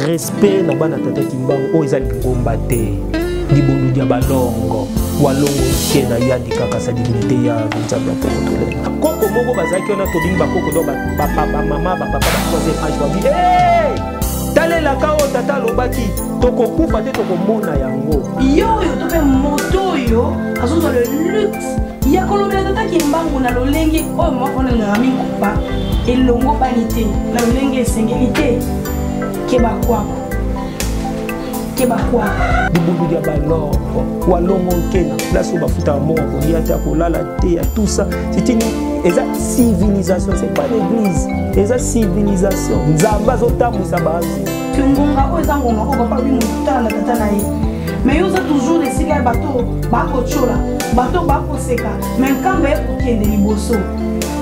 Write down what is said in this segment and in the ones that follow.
respect na bana tata Kimbangu o ezali ngomba te libondu dia balongo walongo kena yandi kaka sa dignité ya nzamba pour tole koko moko bazaki ona tobingi bakoko do papa mama papa troisième âge ba bi talela ka o tata lobaki tokokufa te tokomona yango yo to pe moto yo azozo le luxe ya kolobela tata Kimbangu na lolenge o mo fona ngami kupa elongo banité na lolenge esengeli keba kwa libundu dia balongo walongo kena place bafuta moko kolia te kolala te ya tout ça c'est une civilisation, c'est pas l'église, c'est civilisation. Nzamba zotambusa bazi ngonga o ezangonga ko papa bi mutana tata na ye mais yo za toujours les cigares bateau ba ko chola bateau ba ko seka mais kamba e ko kende liboso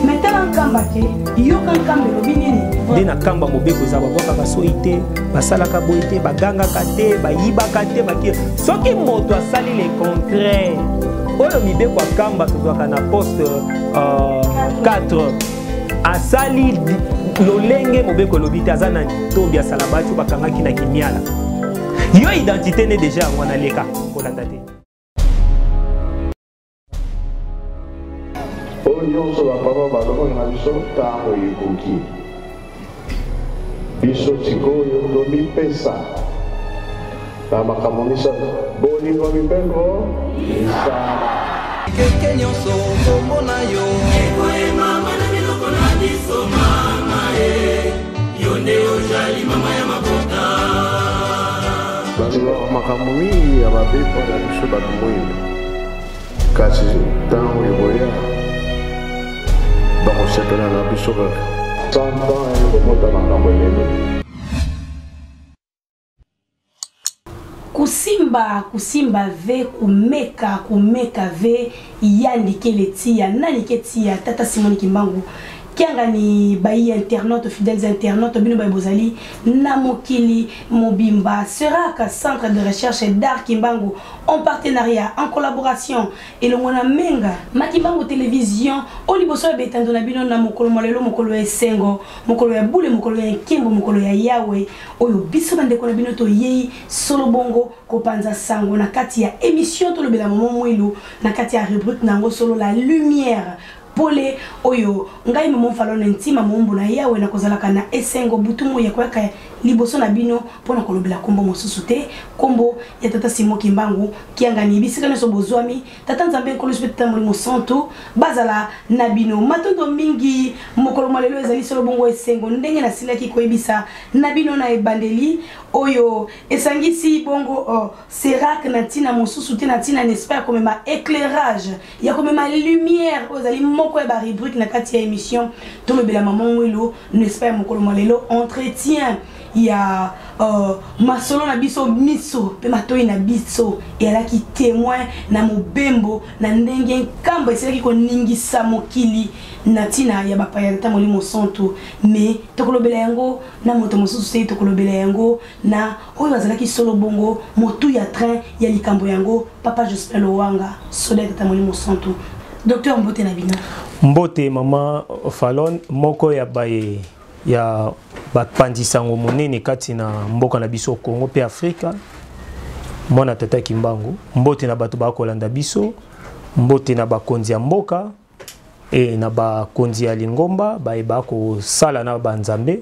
mais tala kamba ke yo kan kamba lo binini dina kamba mobeko za baboka basoite basalaka boite baganga kate bayiba kate bakie soki moto asali le contraire oyo mibeko akamba tozwaka na poste 4 asali lolenge mobeko lobite azana tombi asala bacho bakangaki na kimiala yo identité ne déjà ngwana leka kolanda te nyonso bapapa baloko na biso ntango ekoki biso sikoyo tomipesa na makambo misato bolingo mibeko misala keke nyonso komona yo ekoyemama na biloko na biso mama yo nde ozali mama ya mabota bazilaka makambo mingi ya babepo na biso bato moyindo kasi ntango eboya bakosepela na biso kaka santan ekomota makambo elele kusimba ve kumeka ve yandi keletia nani ketia tata Simoni Kimbangu kianga ni bayi internaute fidèles internautes bino bozali na mokili mobimba sera ka centre de recherche d'art Kimbangu en partenariat en collaboration et le mona menga Makimbangu télévision oliboso betando na bino na mokolo malelo mokolo ya sengo mokolo ya bule mokolo ya kimbo mokolo ya yawe oyo biso bande ko na bino to yei solo bongo kopanza sango na kati ya émission to lobela momo mwilu na kati ya rubrique nango solo la lumière pole oyo ngai momo falona ntima mombo na yawe na kozalaka na esengo butumu ya kwaka liboso na bino pona kolobela kombo mosusu te kombo ya tata Simoni Kimbangu kianga ni bisika na sobozwami tata nzambe nkolo tata molimo santo bazala na bino matondo mingi mokolo malelo ezali solo bongo esengo ndenge na silaki koyebisa na bino na ebandeli oyo esangisi bongo serak na tina mosusu te na tina n'espère comme ma éclairage ya comme ma lumière ozali moko ya ba rubrique na kati ya émission to lobela maman welo n'espère mokolo malelo entretien ya masolo na biso miso pe matoi na biso et alaki témoin na mobembo na ndenge nkambo eselaki koningisa mokili na tina ya bapaya ta molimo santo mais tokolobela yango na moto mosusu te tokolobela yango na oyo azalaki solo bongo motu ya train ya likambo yango papa Jospin Lowanga Sodete ta molimo santo docteur Mbote na bina Mbote mama Falon moko ya baye ya bapandisango monene kati na mboka na biso Congo pe Afrika mwana tata Kimbangu mbote na bato bakolanda biso mbote na bakonzi ya mboka e na bakonzi ya lingomba baeba ko sala na banzambe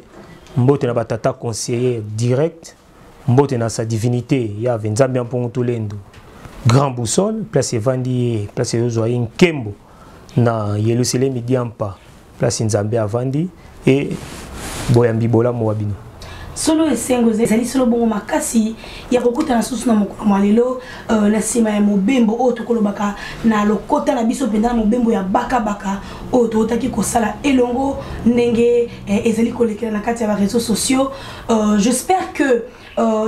mbote na batata conseiller direct mbote na sa divinité ya nzambe mpongo tulendo grand boussole place evandi place yozwa nkembo na Yerusalem diampa place nzambe avandi et boyambi bola mwabino solo esengo ezali solo bongo makasi ya kokuta na susu na mokolo malelo na sima ya mobembo o tokolobaka na lokota na biso penda na mobembo ya baka o totaki kosala elongo ndenge ezali kolekela na kati ya réseaux sociaux j'espère que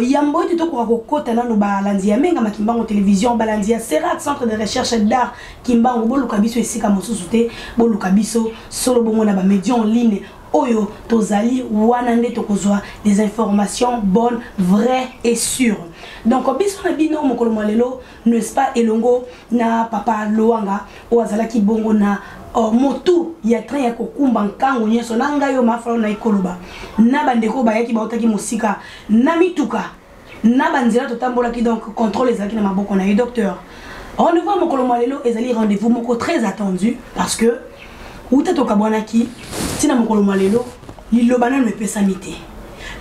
yambo to ko kokota na no balandi ya menga Makimbangu télévision balandi ya Serak centre de recherche d'art Kimbangu boluka biso esika mosusu te boluka biso solo bongo na ba média en ligne oyo tozali wanande tokozwa des informations bonnes, vraies et sûres. Donc biso na bino mokolo malelo n'est-ce pas elongo na papa Loanga o azalaki bongo na motu ya train ya kokumba nkango nyeso na ngai yo mafalo na ikoloba na bandeko bayaki baotaki musika na mituka na banzela totambolaki donc contrôle ezalaki na maboko na docteur. Rendez-vous mokolo malelo ezali rendez-vous moko très attendu parce que uta tokabwanaki tina mokolo malelo liloba na pesa mité.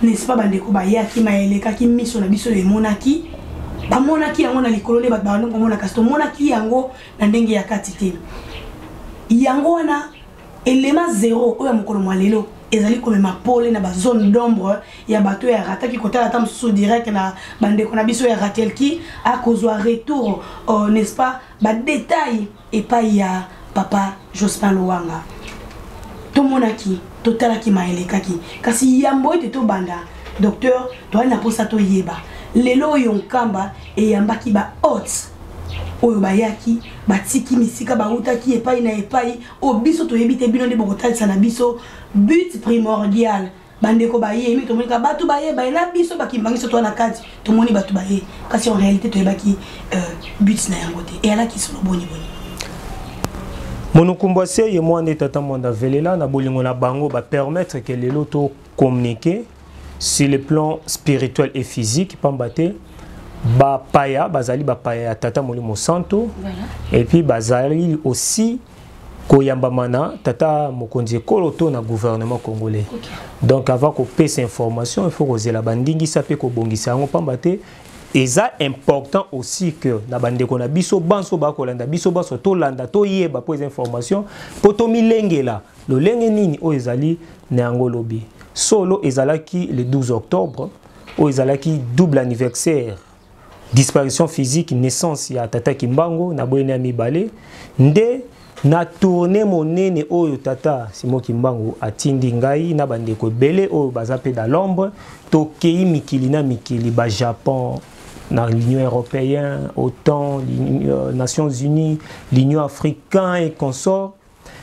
N'est-ce pas bandeko bayaki maeleka ki miso na biso emonaki bamonaki yango na likolo le bat ba ndongo mona kasto monaki yango na ndenge ya katite. Yango wana élément 0 oya mokolo malelo ezali komema pole na ba zone d'ombre ya bato ya rataki kotala tam sous direct na bandeko na biso ya ratel ki a kozwa retour n'est-ce pas ba détail et pas ya papa Jospin Loanga. Tomonaki totalaki maelekaki kasi yambo ete to banda docteur to na posa to yeba lelo yonkamba e yambaki ba hot oyo bayaki batiki misika bautaki epai na epai o biso to yebite bino nde bokotalisa na biso but primordial bandeko baye mi to monika batu baye na biso bakimbangiso to na kati to moni batu baye kasi en réalité to yebaki but na yango te et ala ki solo boni Monokumbwase ye moi tata monda velela na bolingo na bango ba permettre que les loto communiquer sur le plan spirituel et physique pambate ba paya bazali ba paya tata molimo santo et puis bazali aussi koyamba mana tata mokonzi koloto na gouvernement congolais. Donc avant qu'on paie ces informations il faut que la bandingi sape ko bongisa ngo pambate. Et ça important aussi que na bande ko na biso banso ba ko landa biso baso to landa to yeba pour les informations pour to milengela lo lenge nini o ezali na ngolobi solo ezalaki le 12 octobre o ezalaki double anniversaire disparition physique naissance ya tata Kimbangu na boyena mibale nde na tourner monene oyo tata Simon Kimbangu atindi ngai na bande ko belé oyo bazape da l'ombre to kei mikili na mikili ba Japon dans l'Union européenne, autant les Nations Unies, l'Union africaine et consorts.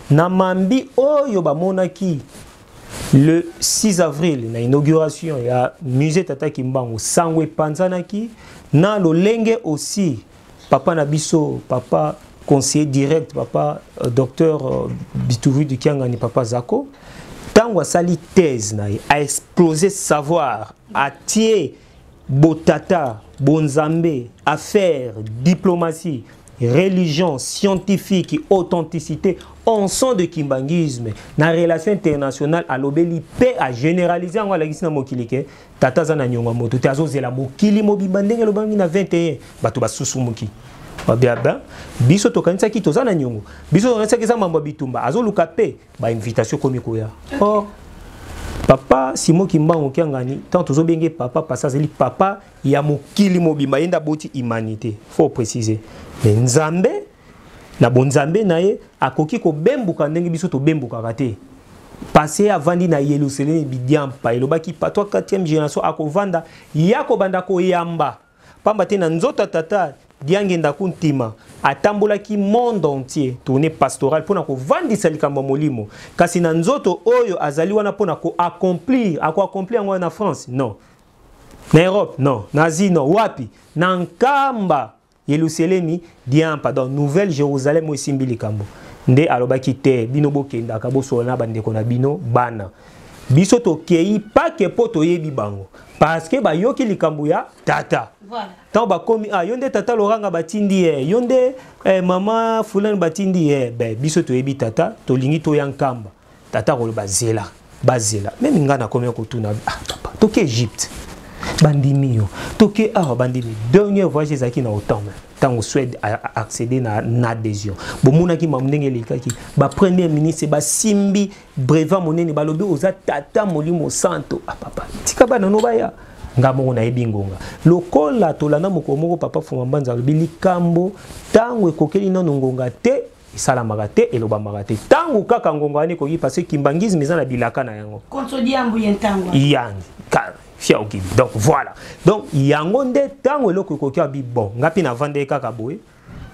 Namambi oyo ba monaki le 6 avril na inauguration ya musée Tata Kimbangu Sangwe Panzanaki na lolenge aussi papa Nabiso papa conseiller direct papa docteur Bituru du Kiangani papa Zako tango sali thèse na a explosé savoir a tié Botata, Bonzambe, affaires, diplomatie, religion, scientifique, authenticité, on sent de kimbangisme. Dans la relation internationale, à l'obéli, paix à généraliser en la gisna mokilike, tata zana nyonga moto, tazo zela mokili mobi bandenge lo bangi na 21, bato ba susu moki. Bien, biso to kanisa ki tozana nyongo. Biso to kanisa ki za mambo bitumba, azo lukape, ba invitation komiko ya. Oh. Papa Simon Kimbangu Kiangani tant tozo benge papa pasazeli papa ya mokili mobimba yenda boti humanité faut préciser mais nzambe na bonzambe naye akoki ko bembuka ndenge biso to bembuka kate passé avandi na Yerusalem bidiampa elobaki patwa 4e génération akovanda yako banda ko yamba pamba te na nzota tata diangenda kuntima atambolaki monde entier tourner pastoral pona ko vandisa likambo molimo kasi na nzoto oyo azali wana pona ko accomplir ngo na France non na Europe non na Asie non wapi na nkamba Yerusalemi diampa dans Nouvelle Jérusalem osimbi likambo nde alobaki te bino bokenda ka bosola bandeko na bino bana biso to kei pa ke poto yebi bango parce que ba yoki likambo ya tata voilà tant ba komi yonde tata Loranga batindi yonde mama fulani batindi biso to yebi tata to lingi to yankamba tata ko bazela même ngana komi ko tuna papa to ke Egypte bandimio to ke bandimi dernier voyage ezaki na autant tango Suède a accédé na adhésion bomunaki mamndenge likaki ba premier ministre ba simbi brevet monene balobi oza tata molimo santo papa tika bana no baya ngamo na ebingonga lokola tolana mokomoko papa Fumambanza lobi likambo tango ekokeli nano ngonga te isalamaka te elobamaka te tango kaka ngonga ani koki parce que kimbangisme eza na bilaka na yango konsodiambu yentango yangi donc voilà donc yango nde tango eloko ekoki abi bon ngapi na vande kaka boye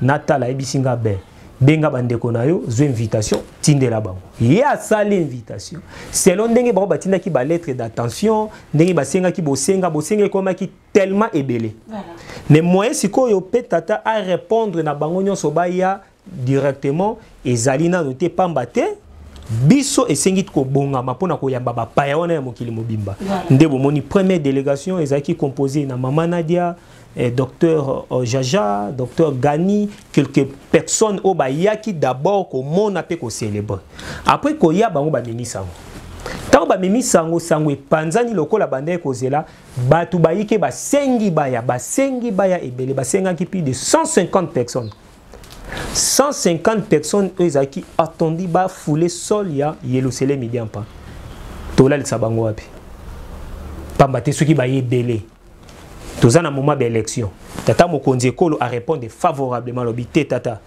natala ebisinga be benga bandeko na yo zo invitation tindela bango ya sale invitation selon ndenge bango batinda ki ba lettre d'attention ndenge basenga ki bosenga koma ki tellement ebelé mais moyen sikoyo pe tata à répondre na bango nyonso ba ya directement ezali na noté pamba te biso esengi ko bongama pona ko yamba ba paya wana ya mokili mobimba nde bomoni première délégation ezaki composée na Mama Nadia docteur Jaja, docteur Gani, quelques personnes au Bayaki d'abord ko mona pe ko célébrer. Après ko ya bango ba memi sango. Tant ba memi sango sango panzani lokola bande ko zela batu bayike ba sengi baya ebele ba senga ki plus de 150 personnes. 150 personnes ezaki attendu ba fouler sol ya Yelusele Midiampa. Tola le sabango api. Pamba te soki ba ebele. Tous en un moment d'élection. Tata Mokonzi Ekolo a répondu favorablement l'obité tata.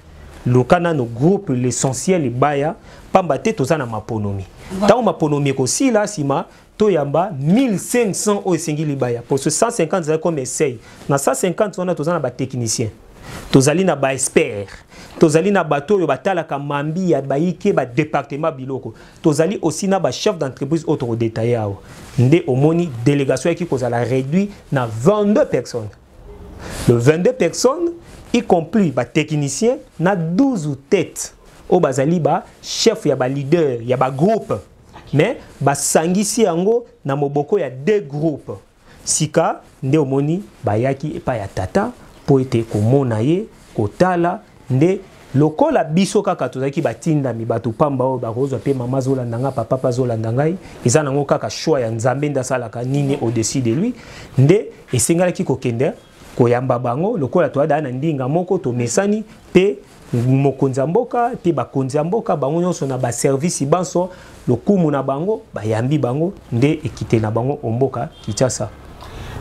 Le Kana nos groupes l'essentiel les baya pambate tous en maponomi. Tant maponomi aussi là sima toyamba 1500 au sengi les baya. Pour ce 150 c'est comme essaye. Dans 150 on a tous en ba technicien. Tozali na ba expert. Tozali na bato yo batala kamambi ya baike ba département biloko. Tozali aussi na ba chef d'entreprise autre détaillé. Nde omoni délégation qui cause la réduit na 22 personnes. Le 22 personnes y compris ba technicien na 12 têtes. O bazali ba chef ya ba leader, ya ba groupe. Mais ba sangisi yango na moboko ya deux groupes. Sika nde omoni bayaki epa ya tata po ete komona ye kotala nde lokola biso kaka tozaki batinda mi batu pamba o bakozwa pe mama zolandanga papa zolanda ngai eza nango kaka choix ya nzambe ndasalaka nini au-dessus de lui nde esengalaki kokende koyamba bango lokola toada na ndinga moko to mesani pe mokonzi mboka pe bakonzi mboka bango nyonso na ba service banso lokumu na bango bayambi bango nde ekite na bango omboka Kinshasa.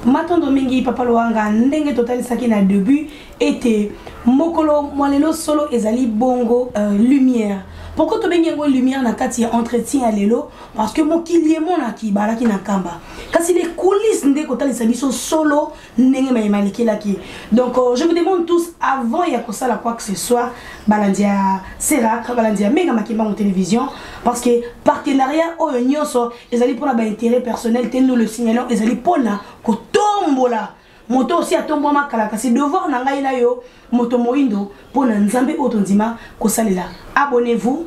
Matondo mingi papa Loanga ndenge total saki na début était mokolo mwalelo solo ezali bongo lumière. Pourquoi to bengi ngo lumière na kati ya entretien ya lelo parce que mokili mona ki balaki na kamba. Kasi les coulisses ndeko total biso solo ndenge mayimalikela ki. Donc je vous demande tous avant ya kosala quoi que ce soit balandia Serak balandia mega makimba en télévision parce que partenariat oyo nyonso ezali pona ba intérêt personnel te nous le signalons ezali pona ko tombola moto aussi atombo makala kasi devoir na ngai na yo moto moindo pona nzambe otondima ko salela. Abonnez-vous,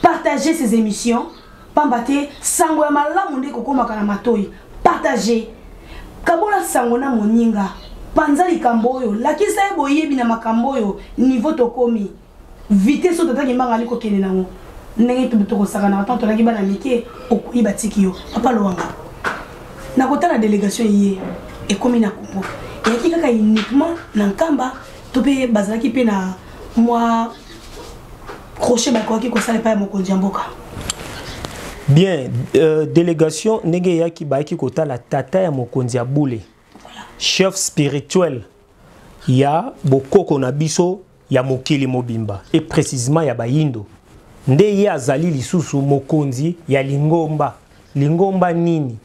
partagez ces émissions pambate sango ya malamu nde kokoma kana matoi partagez kabola sango na moninga panzali kamboyo lakisa ebo yebi na makamboyo niveau tokomi vitesse otata mbanga liko kene nango ndenge tubutoko saka na tanto laki bana mike okuyi batiki yo papa Loanga na kota la délégation yé et comme na kupo et qui kaka uniquement na nkamba tope bazalaki pe na moi crochet ba kwa ki ko sala pa mokonzi mboka. Bien, délégation ndenge yaki ba ki kota la tata ya mokonzi Boule. Chef spirituel ya bokoko na biso ya mokili mobimba et précisément ya bayindo. Nde ya azali lisusu mokonzi ya Lingomba. Lingomba nini?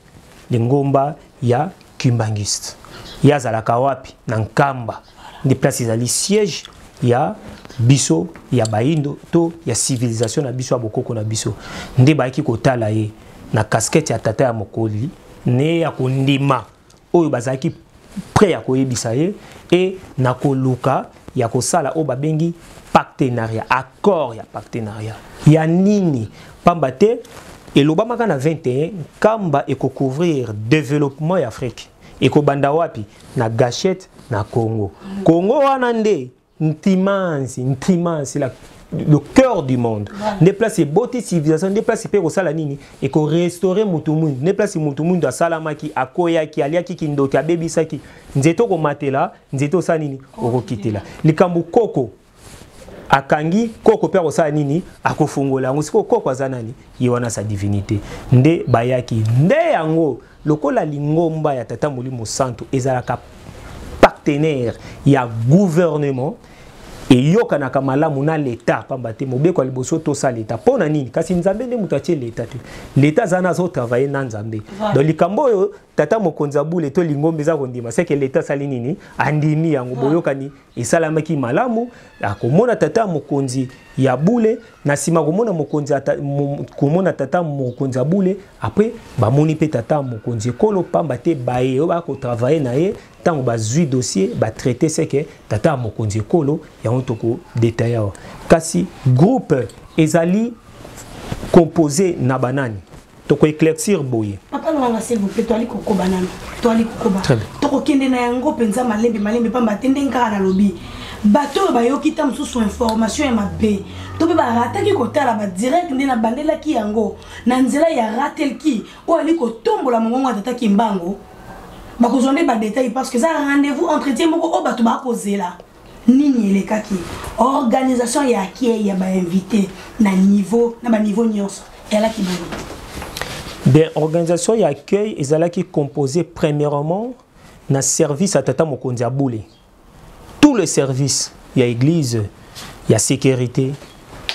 Lingomba ya Kimbangiste. Ya zalaka wapi na Nkamba. Ndi place ezali siège ya biso ya bayindo to ya civilisation na biso ya bokoko na biso. Nde baiki kotala ye na casquette ya tata ya mokoli ne ya kondima oyo bazaki prêt ya koyebisa ye et na koluka ya kosala o babengi partenariat accord ya partenariat ya nini pamba te elobamaka na 21 kamba ekocouvrir développement ya Afrique ekobanda wapi na gâchette na Congo Congo wana nde ntimansi le cœur du monde. Ne place beauté civilisation, ne place pe kosala nini et ko restaurer mutumundu, ne place mutumundu asalamaki akoyaki aliaki kindoki abebisaki nzeto ko matela, nzeto sa nini okokitela. Likambu koko akangi koko pe kosala nini akofungola ngo siko koko azanani yiwana sa divinité. Nde bayaki nde yango lokola Lingomba ya tata Molimo Santo ezalaka partenaire ya gouvernement et yoka na kamalamu na l'état pambate mobeko liboso to sa l'état pona nini kasi nzambe nde mutatie l'état tu l'état zana zo travailler na nzambe donc likambo yo tata mokonza bule to lingombe za kondima c'est que l'état sali nini andimi yango boyokani esalamaki malamu akomona tata mokonzi ya bule na sima komona mokonzi komona tata mokonzi ya bule après bamoni pe tata mokonzi ekolo pambate baye yo ba ko travailler na ye tango bazui dossier ba traiter c'est que tata mokonzi ekolo ya ontoko détaillé kasi groupe ezali composé na banani toko éclaircir boye papa langa s'il vous plaît toali koko banana toali koko ba toko kende na yango penza malembe pamba tende ngara na lobi bato ba yoki tam sous information ya mabe to be ba rataki ko tala ba direct ndina bandela ki yango na nzela ya ratel ki o ali ko tombola mongongo ataki mbango ba ko zonde ba détail parce que ça rendez-vous entretien moko o bato ba poser là nini elekaki organisation ya qui ya ba invité na niveau nyonso elle a qui bien organisation ya accueil ezalaki composé premièrement na service à tata mokonzi aboulé tous les services ya église ya sécurité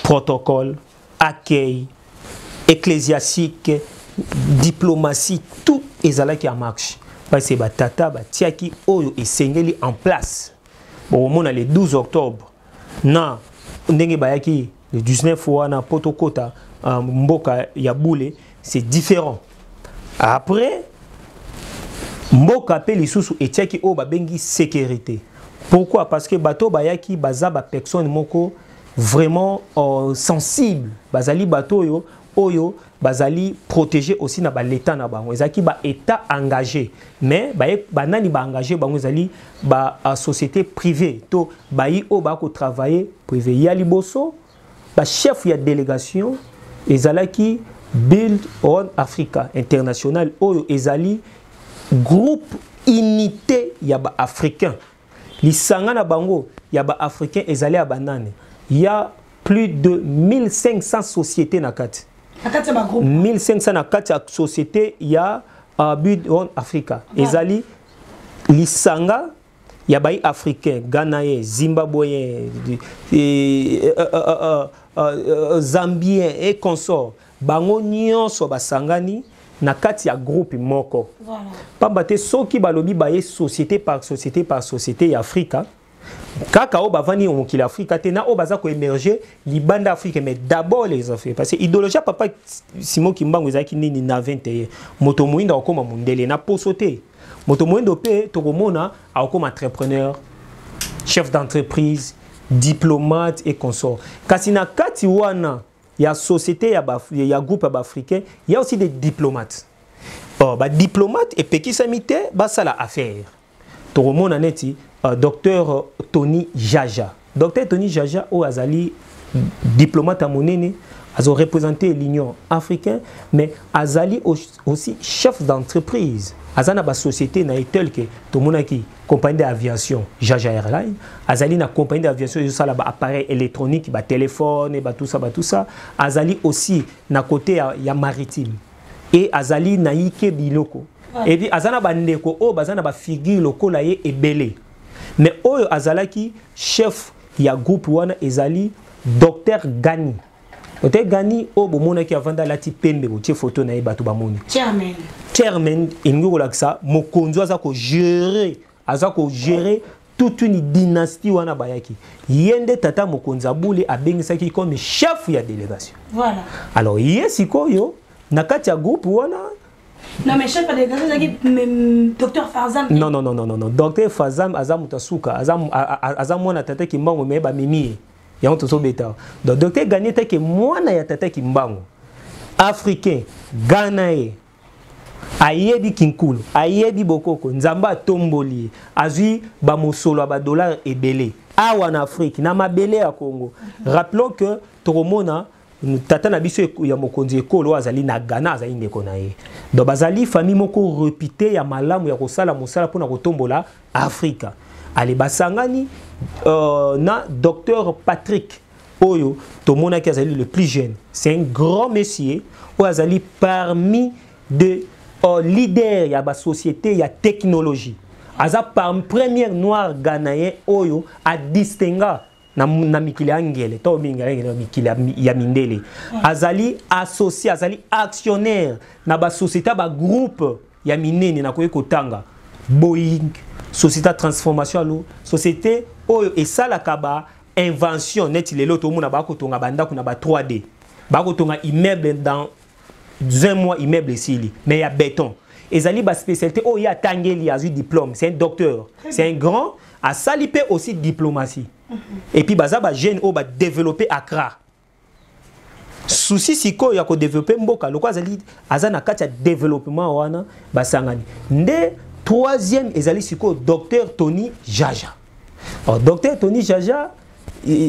protocole accueil ecclésiastique diplomatie tout ezalaki en marche parce que ba tata ba tiaki oyo esengeli en place. Bon, on a le 12 octobre, na ndenge bayaki le 19 wana potokota mboka ya boule, c'est différent. Après mboka pe lisusu etiaki o babengi sécurité. Pourquoi? Parce que bato bayaki baza ba personne moko vraiment sensible, bazali bato yo oyo bazali protégé aussi na ba l'état na bango ezaki ba état engagé mais ba nani ba engagé bango ezali ba société privée to bayi o ba ko travailler privé ya liboso ba chef ya délégation ezalaki Build on Africa International oyo ezali groupe unité ya ba africain lisanga na bango ya ba africain ezali ya banane il y a plus de 1500 sociétés na kati 1500 na kati ya société ya Build on Africa ezali lisanga ya bai africain Ghanaien Zimbabwéen Zambien et consort bango nyonso basangani na kati ya groupe moko voilà pambate soki balobi baye société par société ya Afrika kaka o bavani on ki l'Afrique te na o baza ko émerger libanda Afrique mais d'abord les Africains parce que idéologie papa Simon Kimbangu ezaki nini na 21 moto moinda okoma mundele na posote moto moindo pe tokomona akoma entrepreneur chef d'entreprise diplomate et consort kasi na kati wana ya société ya groupe africain il y a aussi des diplomates ba diplomate et pekisamite ba sala affaire tokomona neti docteur Tony Jaja. Docteur Tony Jaja au Azali diplomate à monene a représenté l'Union africaine mais Azali aussi chef d'entreprise. Azana ba société na tel que to monaki compagnie d'aviation Jaja Airline, Azali na compagnie d'aviation yo sala ba appareil électronique, ba téléphone et ba tout ça. Azali aussi na côté ya maritime et Azali na ike biloko. Et puis azana ba ndeko o bazana ba figure lokola ye ebele. Mais oyo azalaki chef ya groupe wana ezali docteur Gani. Docteur Gani o bomona ki avanda lati pembe bo tie photo na ye batu bamoni. Chairman ingo laksa mokonzo azako gérer toute une dynastie wana bayaki. Yende tata mokonza bule abengisaki comme chef ya délégation. Voilà. Alors yesikoyo na kati ya groupe wana non mais chef de délégation docteur Farzam. Non. Docteur Farzam azam tasuka azam mwana tata kimbango me ba mimi ya onto so beta. Donc docteur Gani take mwana ya tata kimbango. Africain, Ghanaien. Ayebi kinkulu, ayebi bokoko, nzamba tomboli, azui ba mosolo ba dollar ebele. Awa na Afrique, na mabele ya Congo. Rappelons que Toromona tata na biso ya mokonzi ekolo azali na Ghana azali ndeko na ye. Donc bazali famille moko réputée ya malamu ya kosala mosala pona kotombola Afrika. Ali basangani na docteur Patrick Oyo tomona ki azali le plus jeune. C'est un grand monsieur ou azali parmi de leaders ya ba société ya technologie. Aza par première noir ghanéen Oyo a distingué na mikili angele to mingele mikili ya mindele azali associé azali actionnaire na ba société ba groupe ya minene na koyeko tanga Boeing société transformation alo société oyo esalaka ba invention neti lelo to mona ba ko tonga banda kuna ba 3D ba ko tonga immeuble dans 1 mois immeuble ici mais il y a béton ezali ba spécialité oyo ya tangeli azu diplôme c'est un docteur c'est un grand a salipé aussi diplomatie et puis baza ba jeune o ba développer Accra souci siko ya ko développer mboka loko azali azana kati ya développement wana basangani nde troisième ezali siko docteur Tony Jaja. Alors docteur Tony Jaja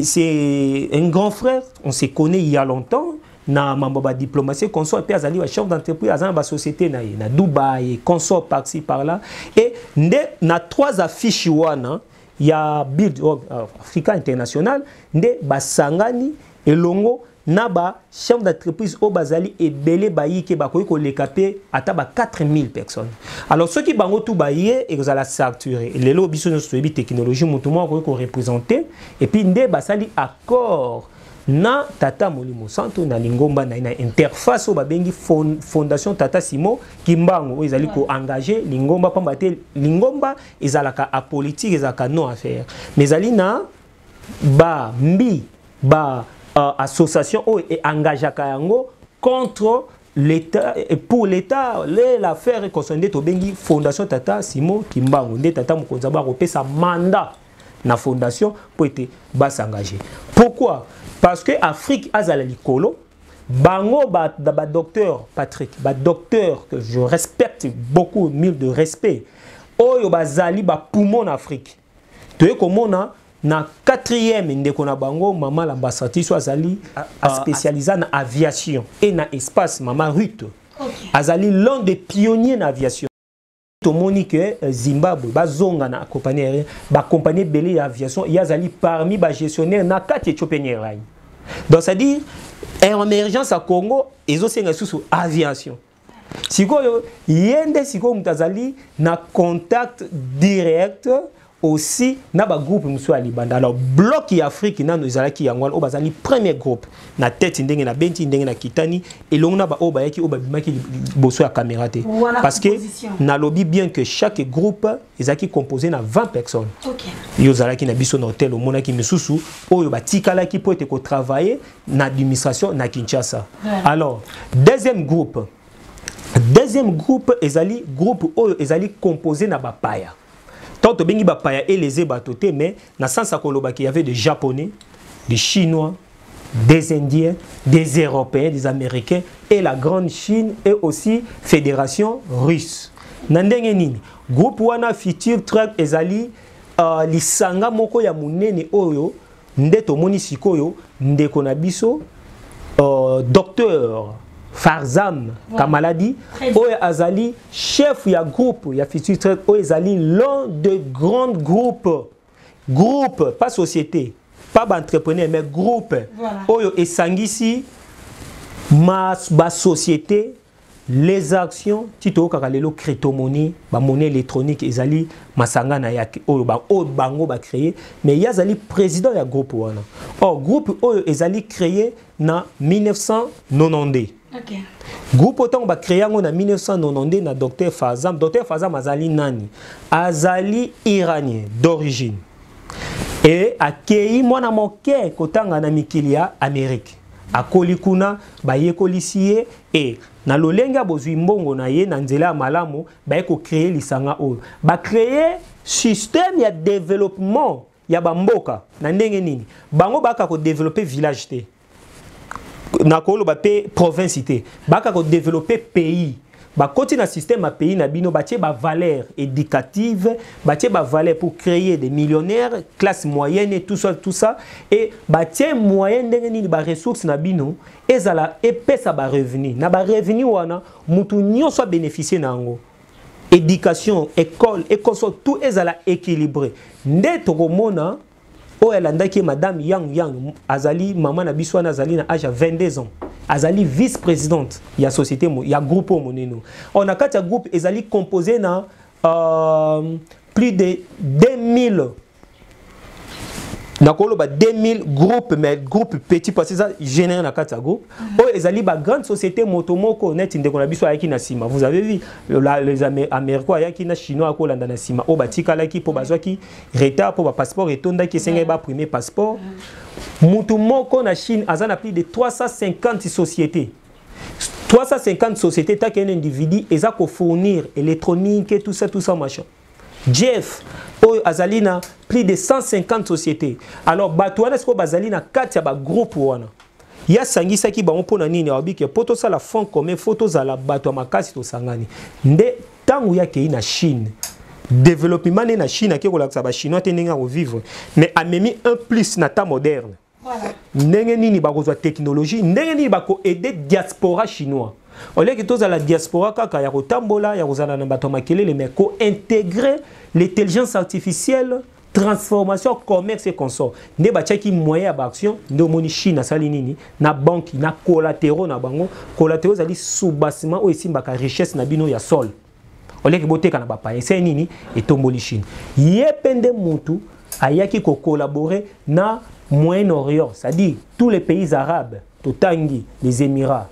c'est un grand frère, on se connaît il y a longtemps na mambo diplomatie consort pe azali wa chef d'entreprise azana ba société na Dubaï consort par-ci par-là et na 3 affiches wana ya Build Africa International nde basangani elongo na ba chef d'entreprise au bazali ebele bayike bakoyi ko lekape ata ba 4000 personnes. Alors ceux qui bango tout baye et vous allez saturé lelo biso no soyebi technologie mutumo ko représenter et puis nde basali accord na Tata Molimo Santo na lingomba na interface au babengi fondation Tata Simo Kimbango ezali ko engager lingomba pamba te lingomba ezalaka apolitique ezalaka non affaire mais ezali na ba mbi ba association et engageaka yango contre l'État et pour l'État l'affaire concernée to bengi fondation Tata Simo Kimbango nde Tata Mokonza ba kopesa mandat na fondation pour être bas engagé. Pourquoi? Parce que Afrique azala likolo bango ba docteur Patrick ba docteur que je respecte beaucoup mille de respect oyo bazali ba poumon Afrique to komona na 4e ndeko na bango maman l'ambassadrice soit azali spécialisée en aviation et na espace maman Ruth azali l'un des pionniers en aviation. Tout le monde que Zimbabwe bazonga na compagnie aérienne ba compagnie belé aviation yazali parmi ba gestionnaire na 4 Ethiopian Airlines. Donc ça dit émergence à Congo ezo senga sous aviation. Sikoyo yende siko mtazali na contact direct aussi na ba groupe muso alibanda. Alors bloc Afrique nano ezalaki yangwala o bazali premier groupe na tête ndenge na benti ndenge na kitani et longna ba o bayaki o babimaki boso ya caméra te parce que na lobby bien que chaque groupe ezaki composé na 20 personnes. OK. Yo zalaki na biso na hôtel o monaki misusu oyo batikala ki po ete ko travailler na administration na Kinshasa. Alors deuxième groupe ezali groupe oyo ezali composé na bapaya. Tant que bengi bapaya et les batoté mais na sens akoloba qu'il y avait des japonais, des chinois, des indiens, des européens, des américains et la grande Chine et aussi fédération russe. Nandenge nini groupe wana futur truck ezali lisanga moko ya munene oyo ndeto moni sikoyo ndeko na biso docteur Farzam Kamaladi oyo azali chef ya groupe ya futur truck oyo ezali l'un de grands groupes pas société pas entrepreneur mais groupe oyo esangisi ba société les actions tito kakalelo crypto-monnaie ba monnaie électronique ezali masanga na ya oyo bango ba créer mais yazali président ya groupe wana. Or groupe oyo ezali créé na 1990. OK. Groupe autant ba créé en 1990 na docteur Fazam. Docteur Fazam azali nani? Azali iranien d'origine. Et akei mwana moke kotanga na mikili ya Amérique. Akoli kuna ba yekolisiye et na lolenga bozwi mbongo na ye na nzela malamu ba ko créer lisanga oyo. Ba créer système ya développement ya bamboka na ndenge nini? Bango baka ko développer village te. Na kolo ba pe province te baka ko développer pays ba koti na système a pays na bino ba tie ba valeur éducative ba tie ba valeur pour créer des millionnaires classe moyenne et tout ça et ba tie moyen ndenge nini ba ressources na bino ezala epesa ba revenu na ba revenu wana mutu nyonso bénéficier nango éducation école tout ezala équilibré nde tokomona o elandaki madame Yang azali maman na biso na azali na âge à 22 ans azali vice-présidente ya société ya groupe moneno on a kati ya groupe ezali composé na plus de 2000 nakolo ba 2000 groupes mais groupe petit parce que ça génère na kata groupe ezali ba grande société motomoko net ndeko na biso ayaki na sima vous avez vu les américains ayaki na chinois ko landa na sima o batika laki po bazwaki retard po ba passeport etonda ki senga ba premier passeport motomoko na Chine azana plus de 350 sociétés 350 sociétés ta qu'un individu eza ko fournir électronique et tout ça machin Jeff azalina plus de 150 sociétés. Alors batouana est-ce que bazalina 4 ba groupe wana. Ya sangisa ki ba mpona nini wabike poto sala fond commun photos à la bato makasi to sangani. Nde tangu yake na Chine. Développement na Chine ke ko la ba chinois teninga au vivre mais amemi un plus na ta moderne. Voilà. Ndenge nini ba kozwa technologie, ndenge nini ba ko aider diaspora chinois. Au lieu que tous à la diaspora kaka ya kotambola ya kozana na bato makelele mais ko intégrer l'intelligence artificielle transformation commerce et consort ne ba tchaki moyen d'action ndo moni Chine sali nini na banque na collatéraux na bango collatéraux ali sous-bassement o esimba ka richesse na bino ya sol au lieu que boteka na ba païen nini et tomboli Chine yepende mutu ayaki ko collaborer na Moyen-Orient c'est-à-dire tous les pays arabes totangi les Émirats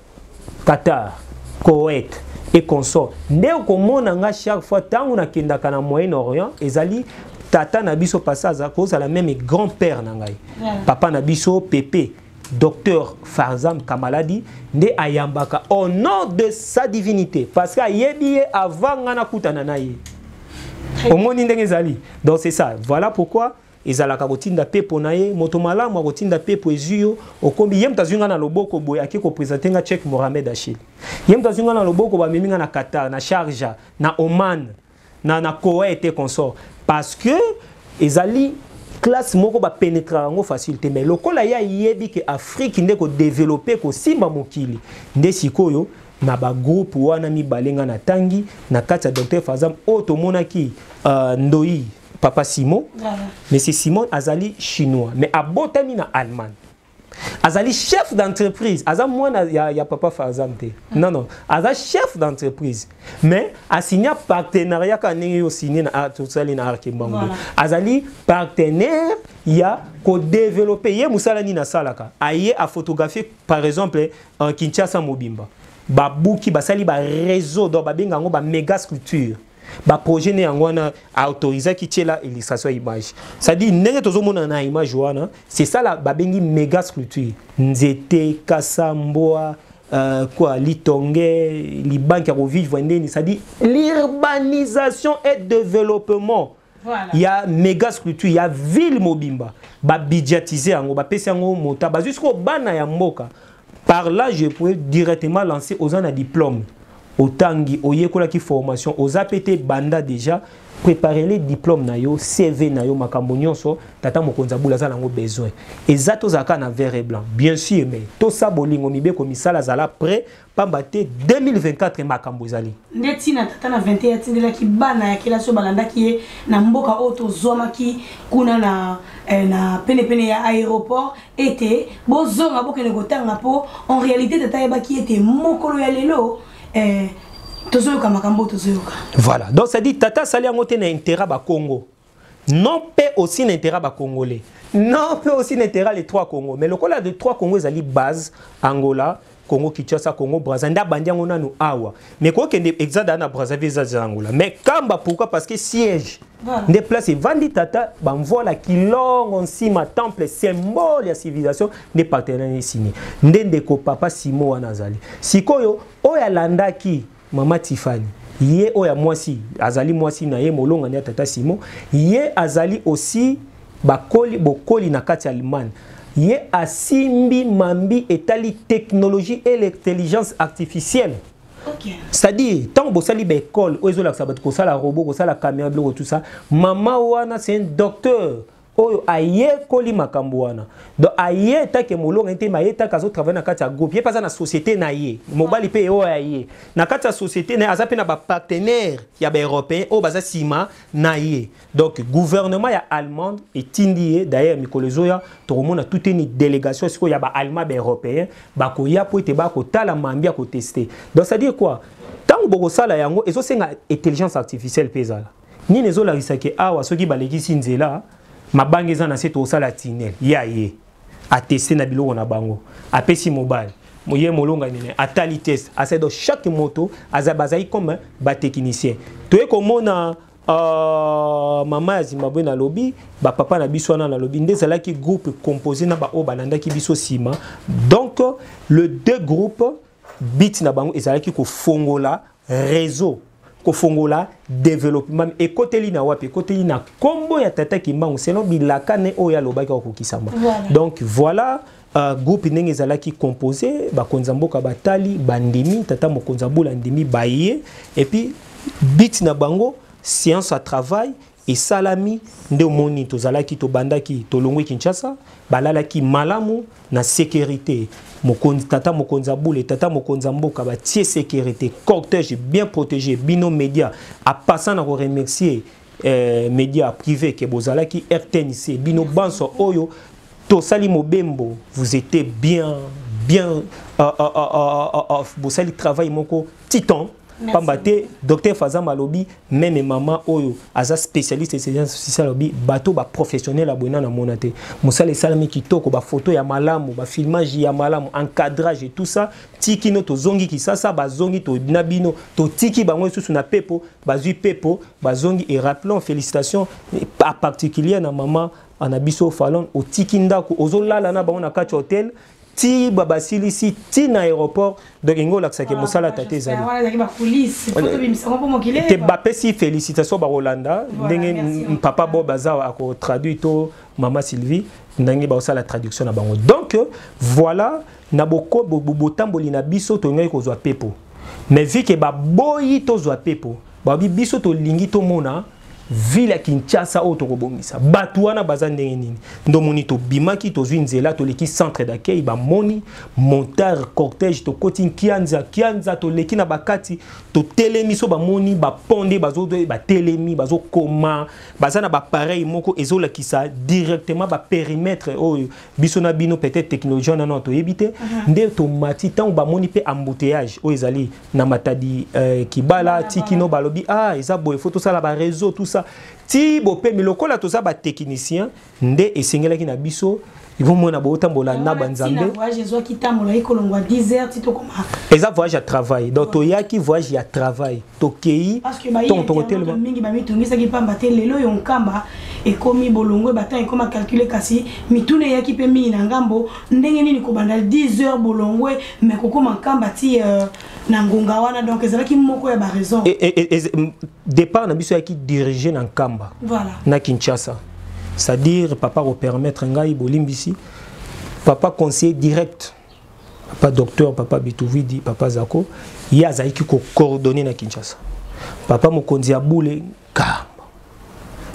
Qatar, Koweït et consorts. Ndeko komona nga chaque fois tangu na kendaka na Moyen-Orient ezali tata na biso passage à cause à la même grand-père na ngai. Papa na biso Pépé, docteur Farzam Kamaladi nde ayambaka au nom de sa divinité parce que yebi avant nga na kutana na ye. Omoni ndenge ezali. Donc c'est ça. Voilà pourquoi ezalaka kotinda pepo na ye moto malamu kotinda pepo ezuyo okombi yem tazunga na loboko boya ki ko présenter nga Cheikh Mohamed Achille yem tazunga na loboko ba meminga na Qatar na Sharjah na Oman na Koweït et consort parce que ezali classe moko ba pénétrer ngo facilité mais lokola ya yebi ke Afrique ndeko développer ko simba mokili nde sikoyo na ba groupe wana mi balenga na tangi na kata docteur Fazam otomonaki ndoi Papa Simon, mais c'est Simon Azali chinois, mais à Botami na Allemagne. Azali chef d'entreprise, Azam moi ya Papa Fazam te. Non, Azali chef d'entreprise. Mais a signé partenariat quand il signé na tout ça na Arkembango. Azali partenaire ya ko développer ye musala ni na salaka. Aye a photographier par exemple en Kinshasa Mobimba. Ba buki basali ba réseau do ba benga ngo ba méga structure. Ba projet ne ngwana autorisé qui tient la illustration image ça dit nenge tozomona na image wana c'est ça la babengi méga structure nzete kasamboa quoi litonge li banque à vivre ndeni ça dit l'urbanisation et développement voilà il y a méga structure il y a ville mobimba ba budgétiser ngo ba pesa ngo mota ba jusqu'au bana ya mboka par là je pourrais directement lancer aux ans à diplôme Otangi, oyekola ki formation, aux APT banda déjà, préparer les diplômes na yo, CV na yo, makambo nyonso, tata mokonza bulaza nango besoin. Et zato zaka na vert et blanc, bien sûr, mais tout ça bolingo mibe komisala zala prêt, pambate 2024 makambo zali. Ndeti na tata na 21 tindela ki bana ya kila so balanda ki na mboka oto zoma ki kuna na pene ya aéroport était bozonga bokene kotanga po en réalité tata yeba ki était mokolo ya lelo. Voilà, donc ça dit tata sali angote na intérêt ba Congo. Non pas aussi l'intérêt ba congolais. Non pas aussi l'intérêt les trois Congo. Mais le cas de trois Congo zali base Angola, Congo Kinshasa, Congo Brazzaville, nda bandia ngona no awa. Mais quoi que exact na Brazzaville za Angola. Mais kamba pourquoi parce que siège des places vandi tata banvola kilong on sima temple symbole ya civilisation des partenaires signé. Ndende ko papa Simo wanazali. Sikoyo oya landaki mama Tiffany. Ye oya mwasi azali mwasi na ye molonga ni tata Simo. Ye azali aussi bokoli na kati Allemagne. Ye asimbi mambi etali technologie et l'intelligence artificielle. Okay. C'est-à-dire, tant que vous avez l'école, vous avez la robot, vous avez la caméra, tout ça, maman wana c'est un docteur. Oyo aye koli makambo wana. Donc aye ta ke molonga ente maye ta kazo travailler na kati ya groupe. Ye pas na société na ye. Mobali pe o aye. Na kati ya société na azape na ba partenaire ya ba européen o baza sima na ye. Donc gouvernement ya allemand etindi d'ailleurs mikolezoya to remona toute une délégation siko ya ba allemand ba européen ba ko ya po ete ba ko tala mambia ko tester. Donc ça dire quoi? Tant boko sala yango ezo senga intelligence artificielle pezala. Ni nezo la risake awa soki baleki sinzela mabangi eza na se tosala tunnel ya ye atesté na biloko na bango apesi mobile moye molonga nene atali test asa do chaque moto azabazai comme ba technicien toye komona maman ya Zimbabwe na lobby ba papa na biso na lobby ndezalaki groupe composé na ba o balandaki biso sima donc le deux groupes bit na bango ezalaki ko fongola réseau ko fongola développement et côté li na wapi côté li na kombo ya tata kimbangu selon bilaka ne o ya lobaki ko kisama donc voilà groupe ndenge ezalaki composé ba konzamboka batali bandimi tata mokonzabula ndimi baye et puis bit na bango science à travail et salami nde moni tozalaki to bandaki to longwe Kinshasa balalaki malamu na sécurité mokonzi tata mokonzabule tata mokonzamboka ba tie sécurité cortège bien protégé bino média a passant à remercier média privé que bozalaki RTNC bino banso oyo to sali mobembo vous étiez bien vous sali travail moko titan Pambate, docteur Fazam Malobi, même maman Oyo, aza spécialiste de ces social lobby, bateau ba professionnel abonné na monate. Moussale salami kitoko ba photo ya malamu, ba filmage ya malamu, encadrage et tout ça. Tiki no to zongi ki ça ba zongi to nabino, to tiki ba ngwe sous na pepo, ba zui pepo, ba zongi et rappelons félicitations à particulier na maman anabiso falon au tiki ndako ozolala na ba on a 4 hôtel. Ti babasili si ti na aéroport donc ngo la que mosala tate zali te bapé si félicitations ba Rolanda ndenge papa Bob Azawa ako traduit to maman Sylvie ndenge ba osala traduction na bango donc voilà na boko botamboli na biso to ngai ko zwa pepo mais vu que ba boyi to zwa pepo ba biso to lingi to mona ville ya Kinshasa auto kobongisa batuana bazande nini ndo moni to bimaki to zwinzela to leki centre d'accueil ba moni montar cortège to kotin kianza to leki na bakati to telemi so ba moni ba ponde bazo ba telemi bazo koma bazana ba pareil moko ezola kisa directement ba périmètre oyo biso na bino peut-être technologie na non to éviter nde to mati tant ba moni pe embouteillage o ezali na matadi kibala tikino balobi eza boye photo ça la ba réseau tout ça ti bopé milokola to ça ba technicien nde esengelaki na biso ils vont mona botambola na banzambe voyage zo ki tambola ikolongwa 10 heures ti to koma eza voyage à travail donc to yaki voyage à travail to kei ton hôtel mingi ba mitungisa ki pamba te lelo yo nkamba e komi bolongwe batan e koma calculer kasi mitune yaki pe mingi na ngambo ndenge nini ko banda 10 heures bolongwe mais ko koma nkamba ti na ngonga wana donc ezalaki moko ya ba raison départ na biso yaki diriger na nkamba voilà na Kinshasa. C'est-à-dire, papa va permettre un gars, Bolimbisi, papa conseiller direct, papa docteur, papa Bitouvidi, papa Zako, il y a Zaïki qui coordonné na Kinshasa. Papa Mokonzi Aboule,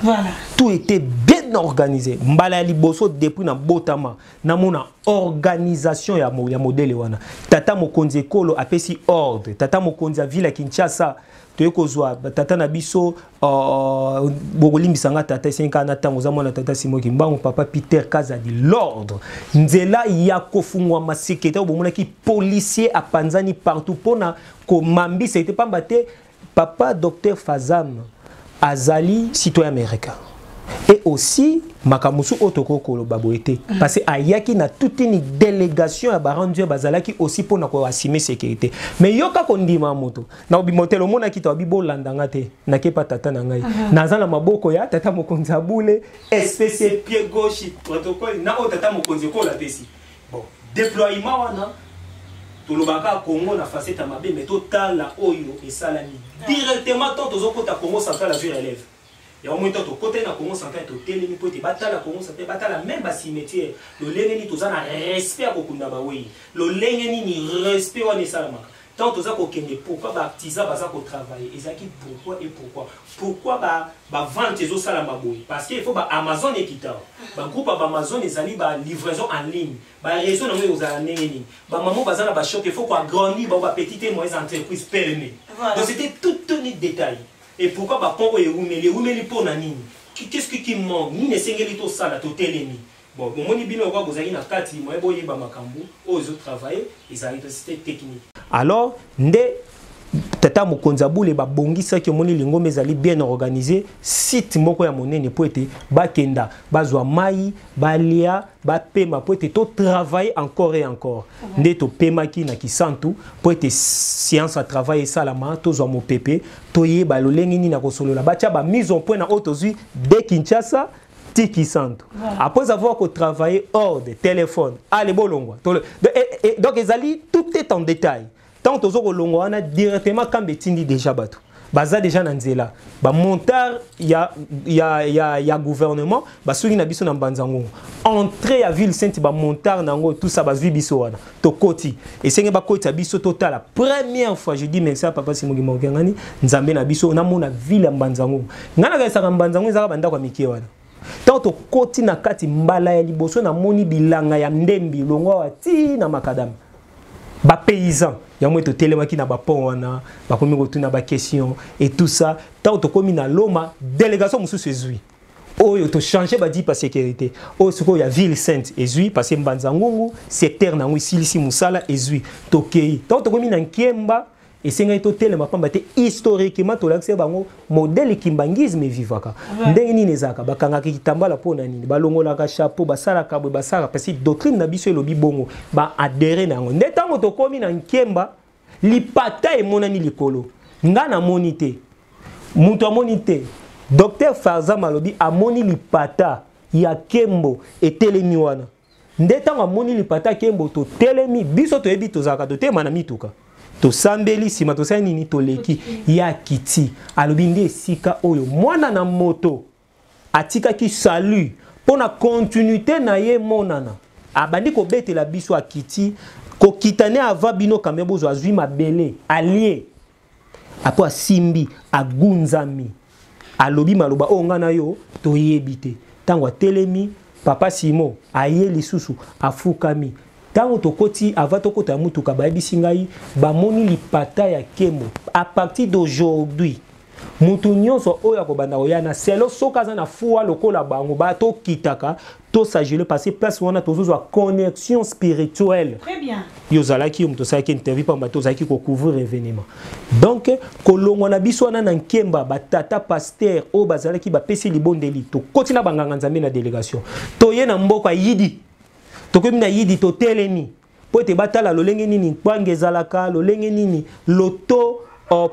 voilà. Tout était bien organisé. Mbala liboso depuis na botama, na mona organisation ya modèle wana. Tata Mokonzi Kolo apesi ordre, tata Mokonzi ville à Kinshasa. Toyekozwa tata na biso bogolimbisanga tata 5 ans na tango za mwana tata Simon Kimbangu papa Peter Kazadi l'ordre nzela ya kofungwa masekete bomona ki policier a panzani partout pona ko mambi c'était pas mbaté papa docteur Fazam azali citoyen américain et aussi makamusu otoko kolo baboete parce que ayaki na toute une délégation à barandio bazalaki aussi pour na ko assumer sécurité mais yoka ko ndima moto na obimotelo mona ki to bibolandanga te na ke patata na ngai nazala maboko ya tata mokonza bule espèce pied gauche protocole na o tata mokonza ko la pesi bon déploiement wana to lobaka Congo na facette mabe mais total la oyo et salami directement tant aux okota Congo central la jure élève. Il y a au moins de côté na Congo central to telemi pote batala Congo central batala même ba cimetière le lengeni to za na respect ko kunda ba oui le lengeni ni respect wa ne salama tant to za ko kende pourquoi ba artisan ba za ko travailler ezaki pourquoi ba vente ezo salama boy parce que il faut ba Amazon ekita ba groupe ba Amazon ezali ba livraison en ligne ba réseau na mo za nengeni ba maman ba za na ba shop il faut ko agrandir ba petite et moyenne entreprise permet donc c'était tout un détail. Et pourquoi bah pour les roumeli pour nani qu'est-ce qui manque ni ne sengeli to sala to telemi bon mon ni bino kwa bozali na kati moi boye ba makambu aux autres travailler ils arrivent c'était technique alors nde tata mokonza boule ba bongisa ki moni lingombe ezali bien organisé site moko ya monene po ete bakenda bazwa mai balia bapema po ete to travailler encore et encore nde to pema ki na kisantu po ete science à travail salama to zwa mopepe to yeba lolengi ni na kosolola bacha ba mise en point na autozui de Kinshasa Tiki Santo. Après avoir travaillé hors des téléphones, allez bolongwa. Donc ezali tout est en détail. Tant aux autres longwa on a directement quand betindi déjà bateau. Baza déjà nanzela. Ba montar ya gouvernement, ba soki na biso na Mbanzango. Entrée à ville sainte ba montar nango tout ça ba zwi biso wana. To koti. Et senge ba koti biso total la première fois je dis merci à papa Simongi Mongangani, nzambe na biso na mona ville Mbanzango. Ngana ka sa Mbanzango ezaka banda kwa mikie wana. Tant to koti na kati mbala ya liboso na moni bilanga ya ndembi longwa wati na makadam ba paysan ya mweto telemaki na ba pont wana ba komi kotuna ba question et tout ça tant to komi na loma délégation mususu ezui oyo to changer ba di pa sécurité o siko ya ville sainte ezui parce que Mbanzango secteur na ngwi silisi musala ezui to kei tant to komi na Nkemba et c'est un hôtel ma pamba historiquement to l'accès bango modèle kimbangisme vivaka ndenge ni nezaka bakanga kitambala pona nini balongola ka chapeau basala kabwe basala parce que doctrine na biso elobi bongo ba adhérer nango ndetango to komi na Nkemba lipata e monani likolo ngana monité muto monité docteur Farza Malobi amoni lipata ya Kembo etelemi wana ndetango amoni lipata Kembo to telemi biso to ebi to zaka to tema na mituka to sambeli sima to sani ni to leki ya kiti alobi nde sika oyo mwana na moto atika ki salut pona continuité na ye monana abandi ko betela biso akiti ko kitane ava bino kamebo zo azwi mabele allié apo simbi agunzami alobi maloba o ngana yo to yebite tango telemi papa Simo aye lisusu afukami tango tokoti ava tokota mutuka ba bisingai ba moni lipata ya Kembo à partir d'aujourd'hui mutu nyonso oya ko banda oyana selo sokaza na fuwa lokola bango ba to kitaka to sagele passer place wana tozozwa connexion spirituelle très bien yozalaki mutu sa ki interview pa bato zaki ko couvrir événement donc kolongwa na biso na Nkemba batata pasteur o bazalaki ba pesi libondeli to kotina banganga nzambe na délégation to ye na mboka yidi tokomi na yidi to telemi po te batala lolenge nini kwange zalaka lolenge nini loto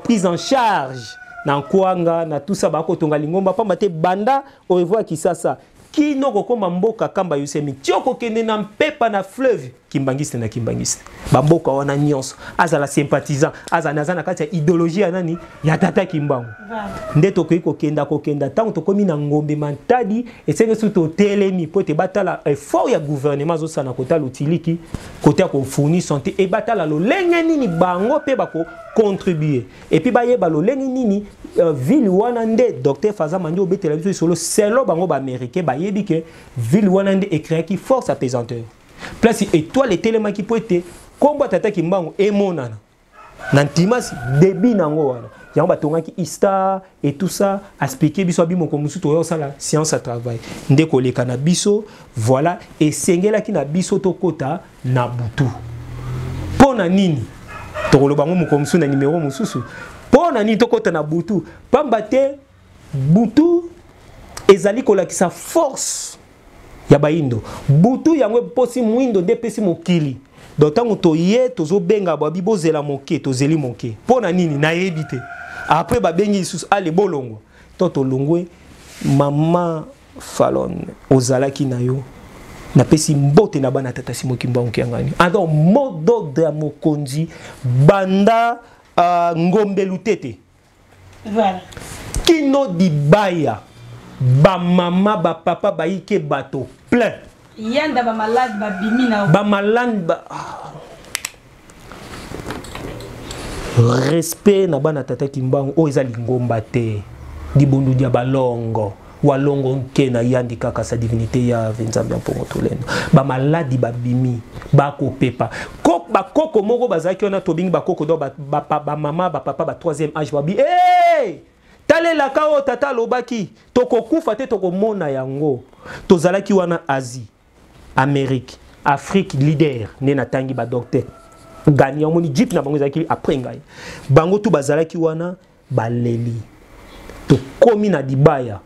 prise en charge na kwanga na tout ça bako tonga lingomba pamba te banda o revoir kisasa kino kokoma mboka kamba yusemi tioko kende na mpepa na fleuve kimbangiste na kimbangiste bamboka wana nyonso azala sympathisant azana na kati ya idéologie ya nani ya tata Kimbangu nde tokoki kokenda tango tokomi na ngombe mantadi esenge su to telemi po te batala effort ya gouvernement zo sana kota lutiliki kota ko fournir santé et batala lolenge nini bango pe bako contribuer et puis ba yeba lolenge nini ville wana nde docteur Faza Mandi obetela biso solo selo bango ba américain ba yebi ke ville wana nde écrit qui force apesanteur place étoile telema qui peut être kombo tata Kimbangu emonana nantimasi débit nango wana yango batongaki Ista et tout ça expliquer biso bimo ko musu to sala science à travail nde koleka na biso voilà et sengela ki na biso to kota na butu pona nini to koloba ngo ko musu na numéro mususu pona nini to kota na butu pamba te butu ezali kolakisa force ya baindo butu yango posi mwindo nde pesi mokili donc tango to ye tozo benga babi bozela moke tozeli moke pona nini na yebite après ba bengi sus ale bolongo to longwe mama Falon ozalaki na yo na pesi mbote na bana tata Simo Kimbangu kiangani ando modo de mokonzi banda ngombelu tete voilà kino dibaya ba mama ba papa ba ike bato plein yanda ba malade ba bimina ba malade ba respect na bana tata Kimbangu o ezali ngomba te dibondu dia balongo walongo nke na yandi kaka sa divinité ya Nzambe mpongo tolendo ba maladi ba bimi ba ko pepa kok ba koko moko bazaki ona to bingi ba koko do ba mama ba papa ba 3e âge ba bi talela kao tata lobaki toko kufa te toko mona yango tozalaki wana Asie Amérique Afrique leader ne na tangi ba docteur gagné on moni jeep na bango ezaki après ngai bango tout bazalaki wana baleli to komi na dibaya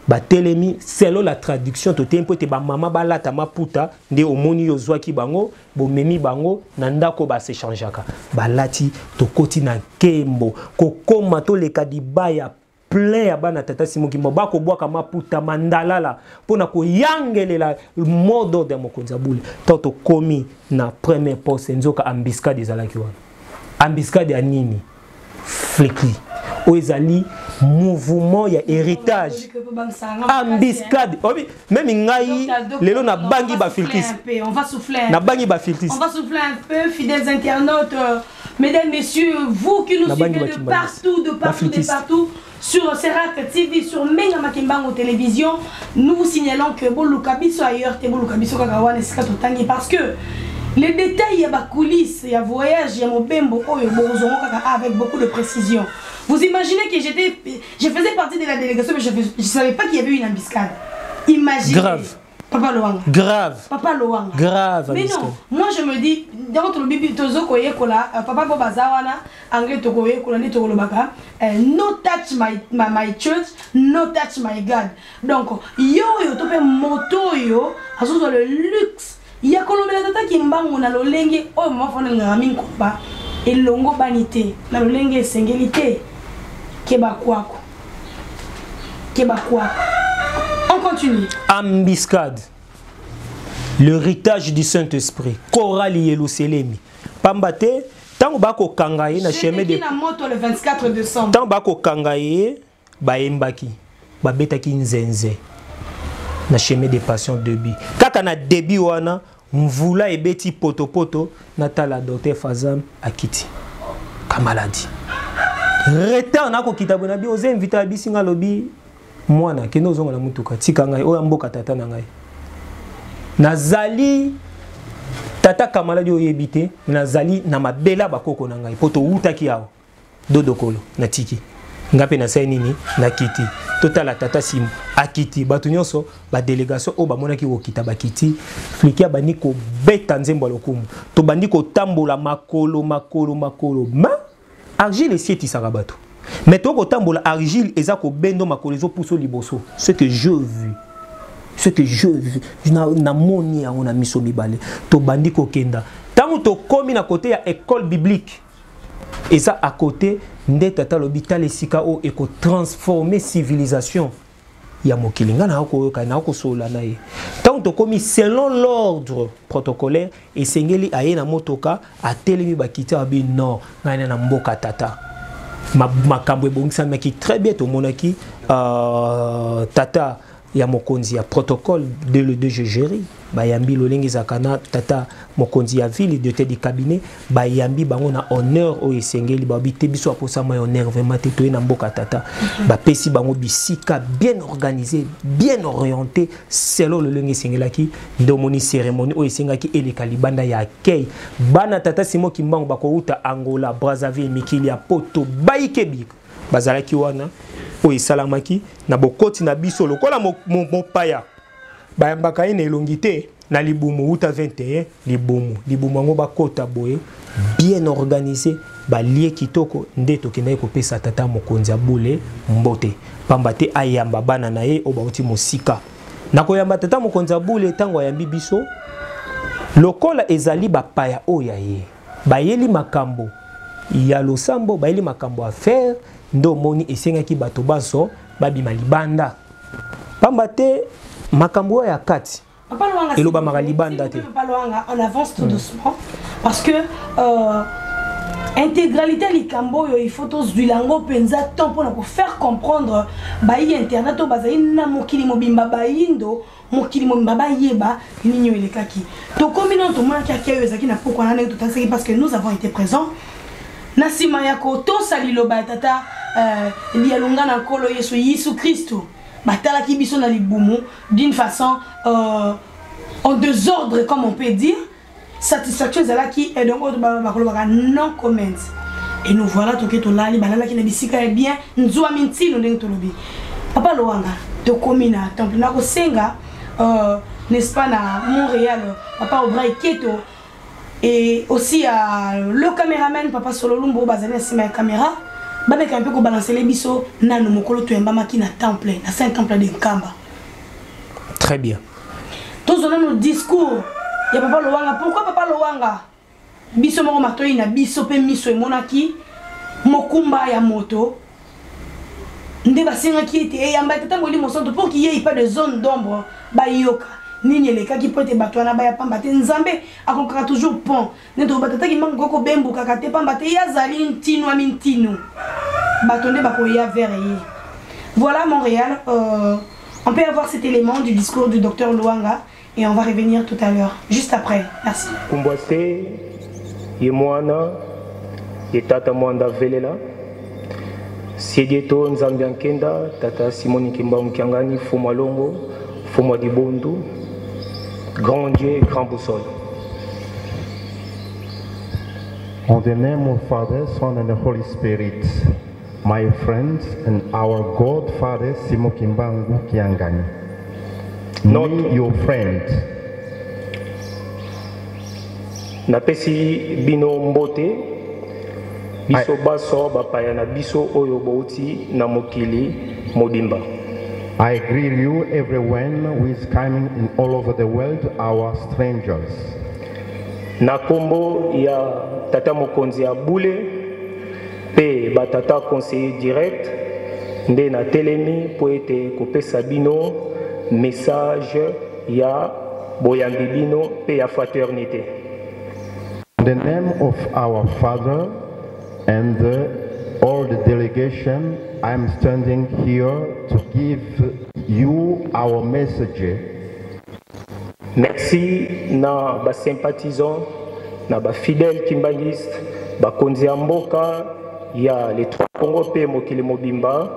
batelemi selon la traduction to tempo te ba mama balata maputa nde omoni yozwaki bango bomemi bango na ndako ba se changeaka balati to koti na kembo kokoma to leka dibaya plein ya bana tata Simon Kimbangu bako bwaka maputa mandalala pona ko yangelela modo de mokonza bule toto komi na premier poste nzoka ambiscade ezalaki wana ambiscade ya nini fleki oezali mouvement ya héritage ambiscade même ngai lelo na bangi ba filtis on va souffler na bangi ba filtis on va souffler un peu fidèles internautes mesdames messieurs vous qui nous suivez de partout sur Serak TV, sur Mengama Kimbangu Télévision, nous vous signalons que Boluka Biso ailleurs, Boluka Biso Kagawan et Skatotangi, parce que les détails, il y a des coulisses, il y a voyage, il y a mon bembo, avec beaucoup de précision. Vous imaginez que je faisais partie de la délégation, mais je ne savais pas qu'il y avait une embuscade. Imaginez. Grave. Papa Loanga. Grave. Papa Loanga. Grave. Mais non, moi je me dis, dans le bibi tozo koye kola, papa Bobazawana, anglais tokoye kola ni tokolobaka, no touch my church, no touch my God. Donc yo tope moto yo, azozo le luxe. Ya kolobela tata Kimbangu na lolenge o mo fona ngami nkoba, elongo banité, na lolenge sengelité. Keba kwako. Keba kwako. On continue. Ambiscade. L'héritage du Saint-Esprit. Chorale Yeluselemi. Pambate, tant bako kangaye na chemin de moto le 24 décembre. Tant bako kangaye baembaki. Babetaki nzenze. Na chemin de passion début. Kaka na début wana mvula ebeti poto natala docteur Fazam akiti. Kamaladi. Retan nako kitabona bi oze inviter bisinga lobi mwana keno zonga na mutuka tika ngai oya mboka tata na ngai nazali tata Kamaladi oyebite nazali na mabela bakoko na ngai poto utaki yao dodokolo na tiki ngape na sai nini na kiti totala tata Sim akiti batu nyonso ba délégation o ba monaki okita bakiti flikia bani ko beta nzembo lokumu to bandi ko tambola makolo ma argile sieti sarabato. Mais toi, quand tu as l'argile, et ça, bendo makolezo pousso liboso. Ce que je veux. Ce que je veux. Je n'ai moni on a mis sur mibale. To bandi ko kenda. Tant que tu commis à côté à école biblique. Et ça, à côté, ndeta ta l'hôpital et sikao et ko transformer civilisation. Ya mokilinga na ko sola na ye. Tant que tu commis selon l'ordre protocolaire et sengeli aye na motoka a telemi bakita abi non ngana na mboka tata. Makambo ebongisa maki très bien to monaki tata ya mokonzi ya protocole de le 2 juillet bayambi lolengi zakana tata mokonzi ya ville de tête du cabinet bayambi bango na honneur o esengeli babite biso aposa ma honneur vraiment te to na mboka tata ba pesi bango bisika bien organisé bien orienté selon le lengi sengelaki ndomoni cérémonie o esengaki eleka libanda ya akei bana tata Simon Kimbangu bakouta Angola Brazzaville mikili ya poto baikebi bazalaki wana o esalamaki na bokoti na biso lokola mopaya bayambaka ine elongité na libumu uta 21 libumu ngo bakota boye bien organisé balie kitoko nde tokenda kopesa tata mokonzi abule mbote pambate ayamba bana na ye o bauti mosika nakoyamba tata mokonzi abule tango ayambi biso lokola ezali bapaya oya ye bayeli makambo ya losambo bayeli makambo a faire ndo moni esengaki bato baso babima libanda pambate makambo ya kati eloba makalibanda te on avance tout doucement parce que intégralité likambo yo il faut tous du lango penza temps pour faire comprendre bayi internet bazali na mokili mobimba bayindo mokili mobimba yeba ninyo elekaki to komino to mona kaka yo ezaki na poko na ndeto taseki parce que nous avons été présents na sima yako to saliloba tata lialonga na kolo Yesu Christo batala ki biso na libumu d'une façon en désordre comme on peut dire satisfaction zala qui est donc non comment et nous voilà tout que to lali balala ki na bisika est bien nzwa mintino ndenge to lobi papa Loanga to komina temple na ko senga n'est-ce pas na Montréal papa Obray Keto Et aussi le caméraman Papa Sololumbo bazali na sima ya caméra ba meka un peu ko balancer les biso nanu mokolo to yamba maki na temple na saint temple de Nkamba. Très bien. Tous on a nos discours ya Papa Lowanga. Pourquoi Papa Lowanga biso moko matoi na biso pe miso emonaki mokumba ya moto nde basinga ki ete yamba tata moli mosanto pour qu'il y ait pas de zone d'ombre ba yoka nini eleka ki pote bato na ba ya pamba te nzambe akokaka toujours pont neto batata ki mango ko bembo kaka te pamba te yazali ntino amintino bato nde bakoya vers ye. Voilà Montréal, on peut avoir cet élément du discours du docteur Lowanga et on va revenir tout à l'heure juste après. Merci. Kumbwase yemwana yetata mwanda velela Siegeto Nzambian Kenda, Tata Simoni Kimba Mkiangani, Fumwa Longo, Fumwa Dibondu, Grand Dieu, Grand Boussole. In the name of Father, Son and the Holy Spirit, my friends and our God Father Simo Kimbangu Kiangani. Not me, your friend. Napesi bino mbote. Biso baso bapaya na biso oyo bouti na mokili modimba. I greet you everyone who is coming in all over the world, our strangers. Na kombo ya tata mokonzi ya bule pe batata conseiller direct nde na telemi po ete kopesa bino message ya boyambi bino pe ya fraternité. In the name of our Father and all the delegation, I am standing here to give you our message. Merci na ba sympathisants, na ba fidèles kimbangistes, ba konzi ya mboka ya les trois Congo pe mokili mobimba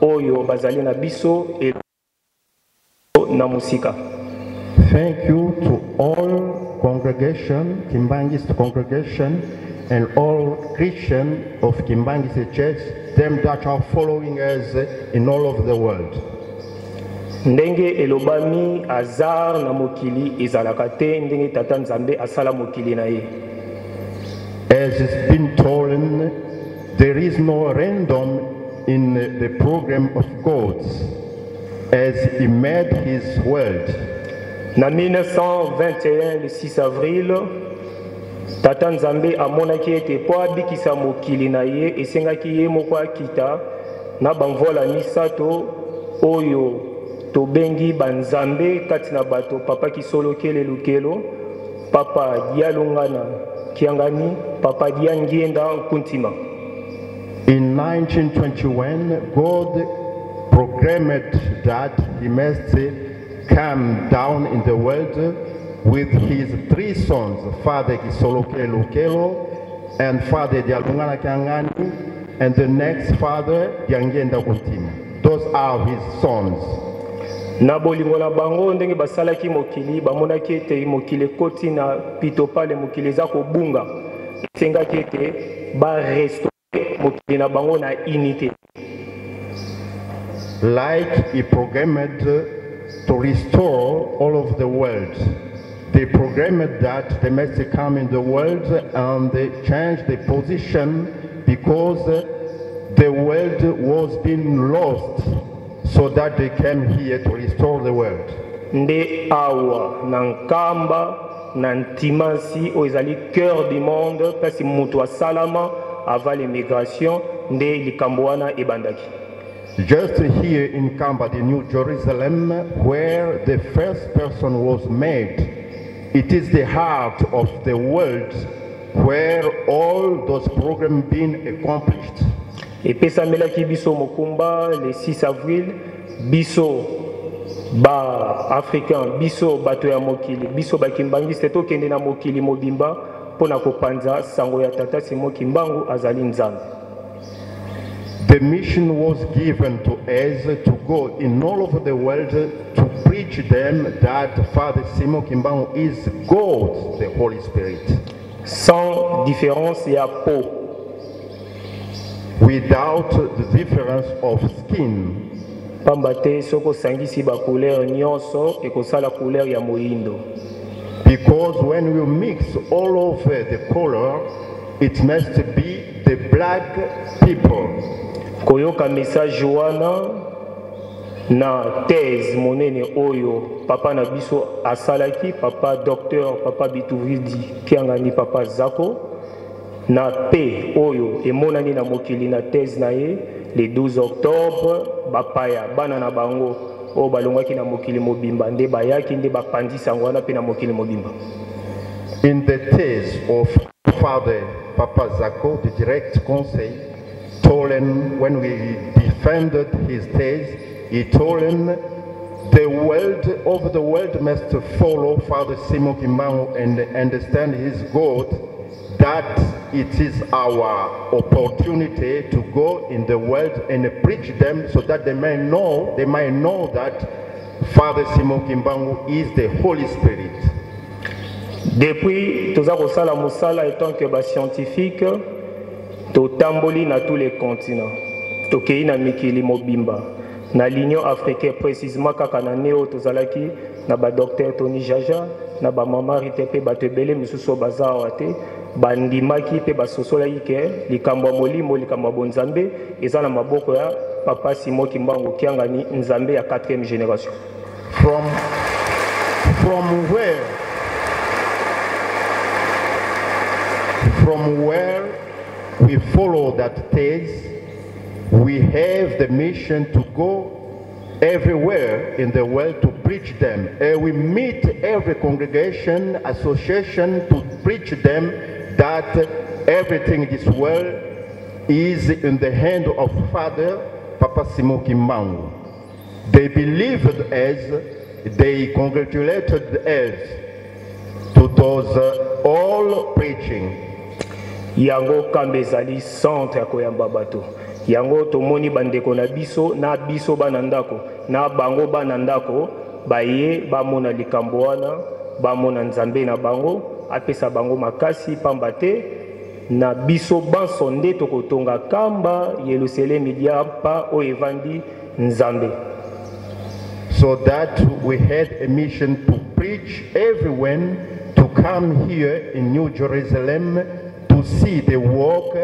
oyo bazali na biso et na musika. Thank you to all congregation, Kimbangist congregation, and all Christians of Kimbangist Church, them that are following us in all over the world. Ndenge elobami azar na mokili ezalaka te ndenge tata Nzambe asala mokili na ye. As it's been told, there is no random in the program of God as He made His world. Na 1921, le 6 avril, Tata Nzambe amonaki ete po abikisa mokili na ye esengaki ye moko akita na bamvola misato oyo tobengi banzambe kati na bato papa Kisolokele Lukelo, papa Dialungana Kiangani, papa Diangienda Kuntima. In 1921, God programmed that He must come down in the world with His three sons, Father Kisolokele Lukelo and Father Dialungana Kiangani, and the next Father Diangienda Kuntima. Those are His sons. Na bolingo na bango ndenge basalaki mokili bamonaki ete mokili koti na pito pale mokili za kobunga esengaki ete ba restaurer mokili na bango na unité. Like He programmed to restore all of the world. They programmed that they must come in the world and they changed the position because the world was being lost, so that they came here to restore the world. Nde awa na Nkamba na Ntimasi o ezali cœur du monde kasi mutu salama avant l'immigration nde likambo wana ebandaki. Just here in Nkamba, the New Jerusalem, where the first person was made, it is the heart of the world where all those programs being accomplished. Epesamelaki biso mokumba le 6 avril biso ba africain biso bato ya mokili biso bakimbangiste tokende na mokili mobimba pona kopanza sango ya tata Simo Kimbangu azali Nzambe. The mission was given to us to go in all over the world to preach them that Father Simo Kimbangu is God, the Holy Spirit. Sans différence ya peau. Without the difference of skin. Pambate soko sangisi ba couleur nyonso ekosala couleur ya moindo. Because when we mix all over the color, it must be the black people. Koyoka message wana na thèse monene oyo papa na biso asalaki, papa docteur, papa Bituvidi kiangani papa Zako na pe oyo emonani na mokili na thèse na ye le 12 octobre bapaya bana na bango o balongaki na mokili mobimba nde bayaki nde bapandisa ngwana pe na mokili mobimba. In the thèse of Father Papa Zako, the direct conseil told him when we defended his thèse, he told him the world over the world must follow Father Simon Kimbangu and understand his God, that it is our opportunity to go in the world and preach them so that they might know that Father Simon Kimbangu is the Holy Spirit. Depuis toza kosala musala étant que ba scientifique totamboli na tous les continents, tokei na mikili mobimba na l'Union africaine précisément kaka na neo tozalaki na ba docteur Tony Jaja na ba mama ritepe batebele misusu bazawa te bandimaki pe basosolaki ke likambo ya molimo likambo ya bonzambe eza na maboko ya papa Simon Kimbangu kiangani nzambe ya 4e génération. From where we follow that thèse, we have the mission to go everywhere in the world to preach them. We meet every congregation, association to preach them that everything in this world is in the hand of Father Papa Simon Kimbangu. They believed as, they congratulated us to those all preaching. Yango kambezali centre koyamba bato. Yango tomoni bandeko na biso banandako na bango banandako baye bamona likambo wana bamona nzambe na bango apesa bango makasi pambate na biso banso nde tokotonga kamba Yerusalemu diapa o evandi nzambe. So that we had a mission to preach everyone to come here in New Jerusalem to see the work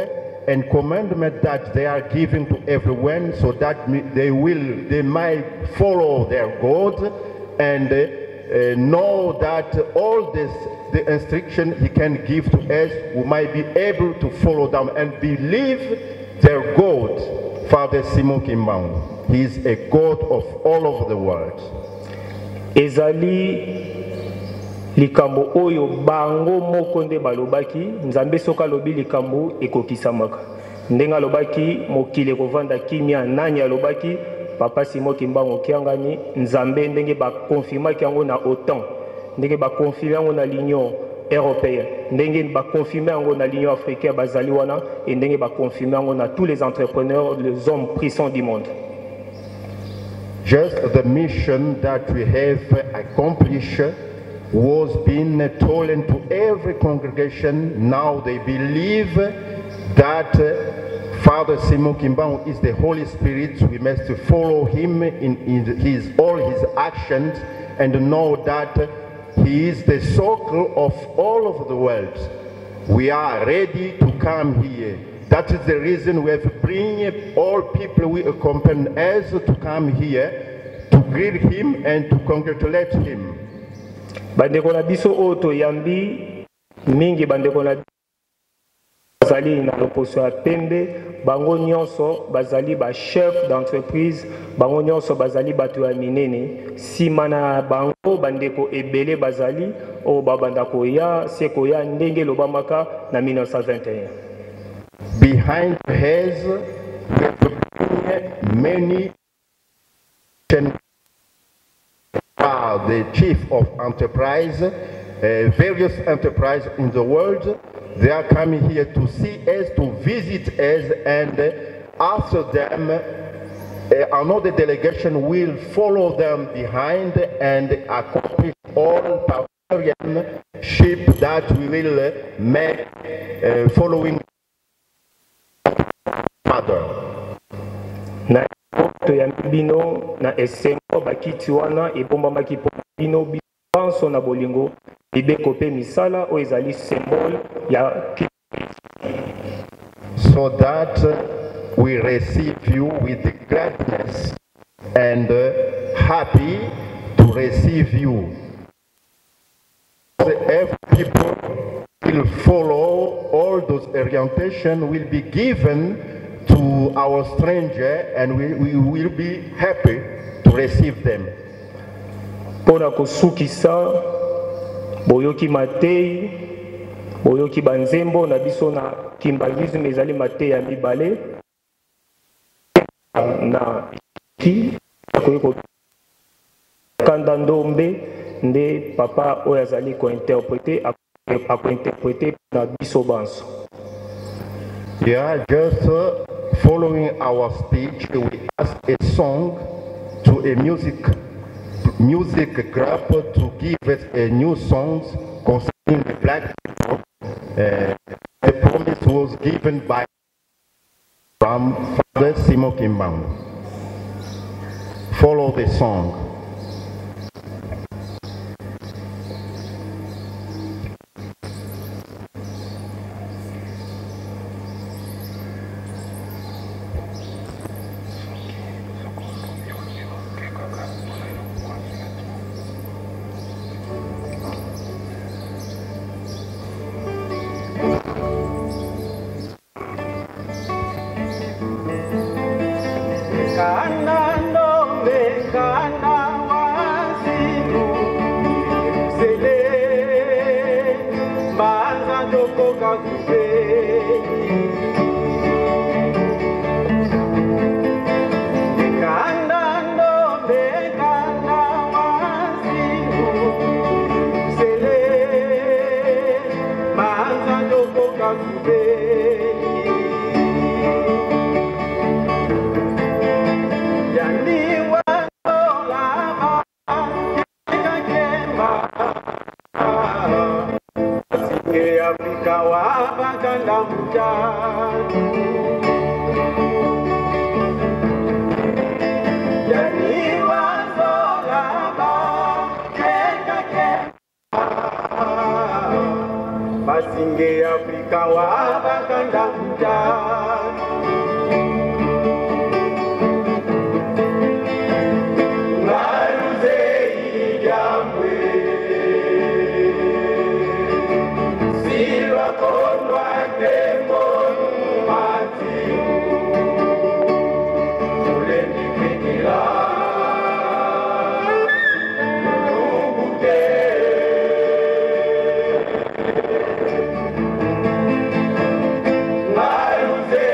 and commandment that they are giving to everyone, so that they might follow their God and know that all this, the instruction he can give to us, we might be able to follow them and believe their God, Father Simon Kimbangu. He is a God of all over the world. Ezali likambo oyo bango moko nde balobaki nzambe soka lobi likambo ekokisamaka ndenga lobaki mokile kovanda kimia nani alobaki papa Simon Kimbangu kiangani nzambe ndenge ba confirmaki yango na OTAN ndenge ba confirmer yango na l'Union européenne ndenge ba confirmer yango na l'Union africaine bazali wana ndenge ba confirmer yango na tous les entrepreneurs, les hommes puissants du monde. Just the mission that we have accomplished was being told to every congregation. Now they believe that Father Simon Kimbangu is the Holy Spirit. We must follow him in all his actions and know that he is the circle of all over the world. We are ready to come here. That is the reason we have to bring all people we accompany us to come here to greet him and to congratulate him. Bandeko na biso oto yambi mingi bandeko na bazali na loposo ya pembe bango nyonso bazali ba chef d'entreprise bango nyonso bazali bato ya minene sima na bango bandeko ebele bazali o babandako ya seko ya ndenge lobamaka na 1921. Behind his many the chief of enterprise, various enterprises in the world, they are coming here to see us, to visit us, and after them, another delegation will follow them behind and accomplish all partnership that we will make following Father. To ya bino na esengo bakiti wana ebomba makipobino banso na bolingo libeko pe misala o ezali symbole ya so that we receive you with gladness and happy to receive you. Every people will follow all those orientation will be given to our stranger and we will be happy to receive them. Pona kosukisa boyoki matei boyoki banzembo na biso na kimbalisme ezali matei ya mibale na ki koyeko kanda ndombe nde papa oyo azali kointerprete na biso banso. Yeah, just following our speech, we ask a song to a music group to give us a new song concerning the black people. The promise was given from Father Simon Kimbangu. Follow the song. Say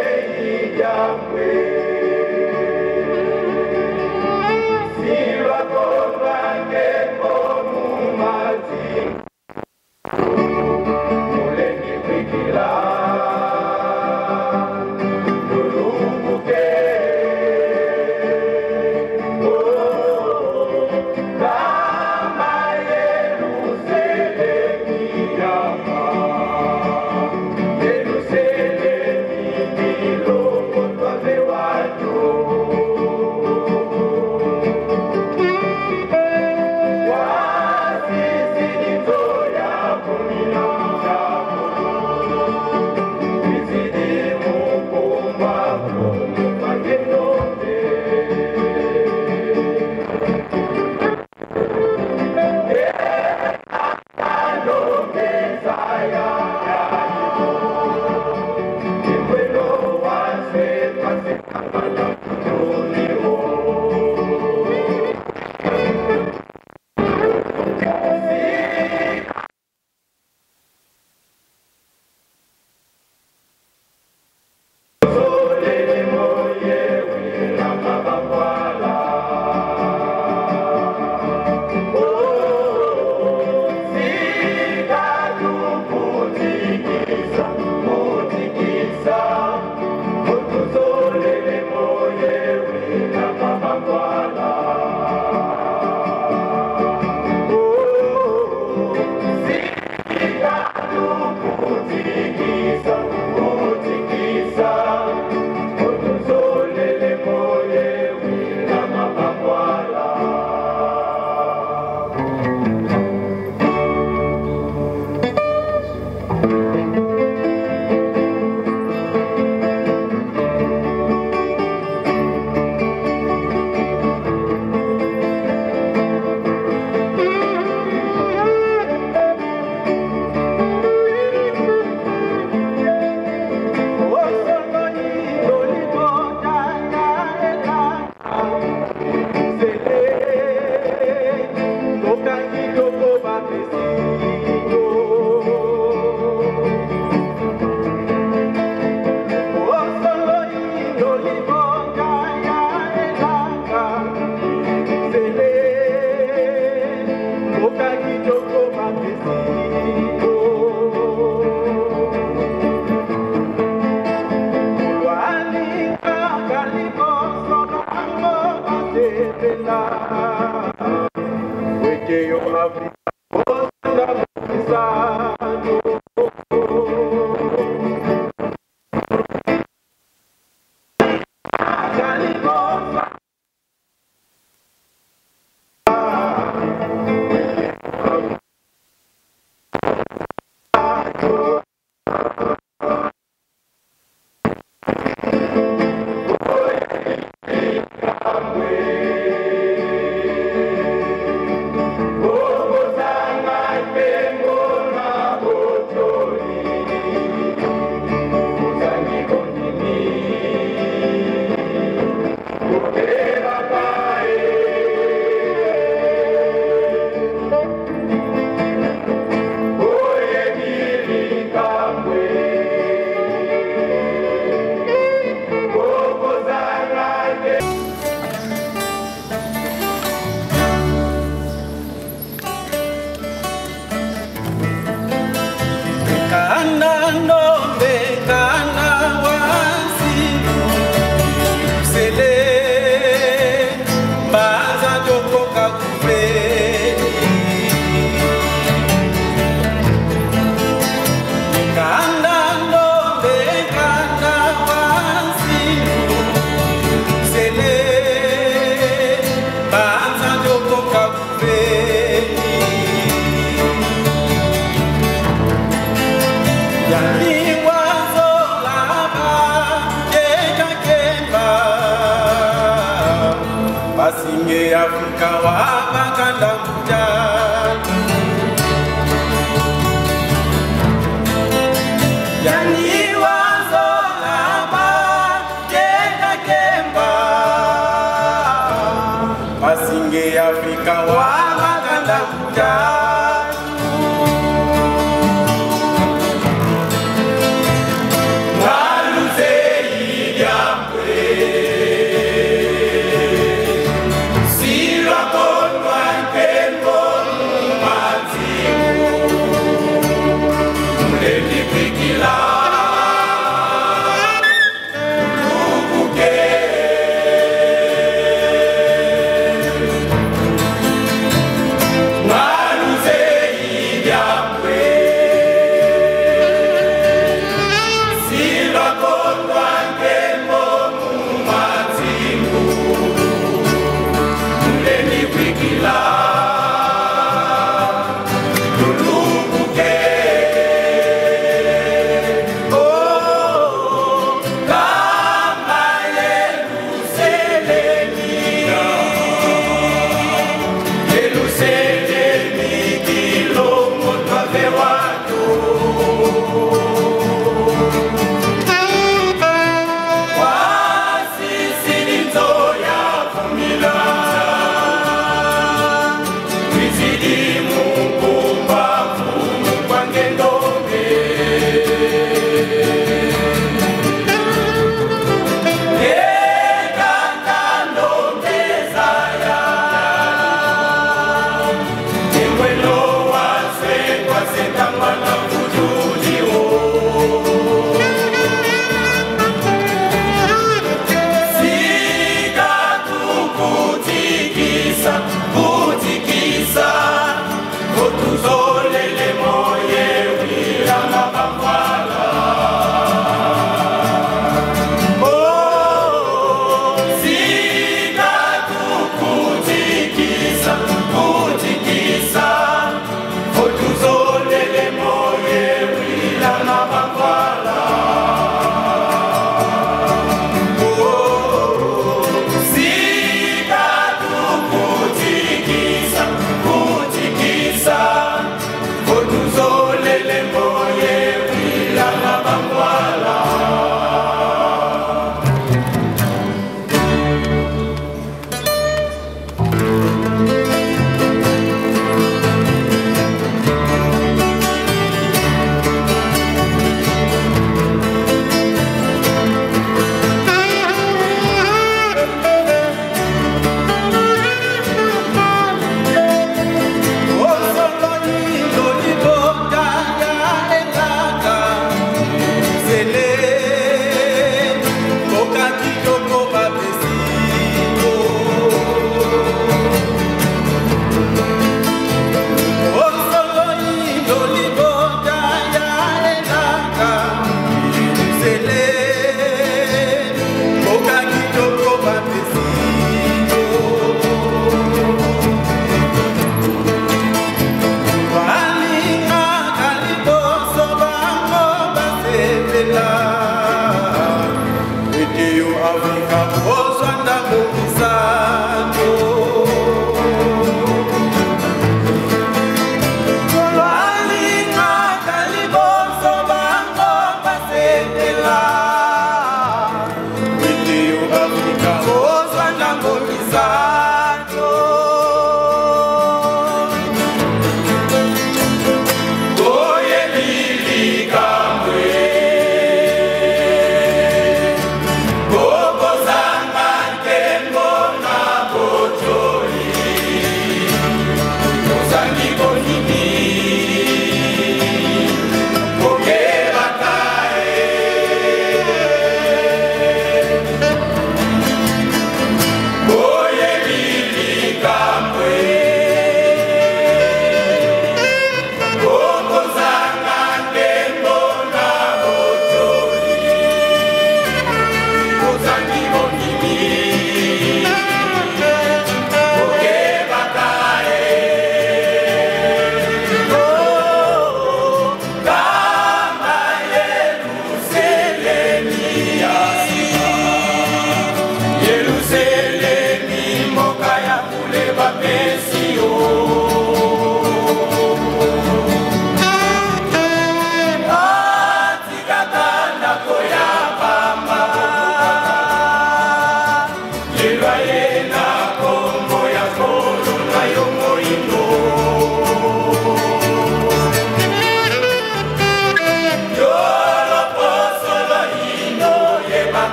Wow.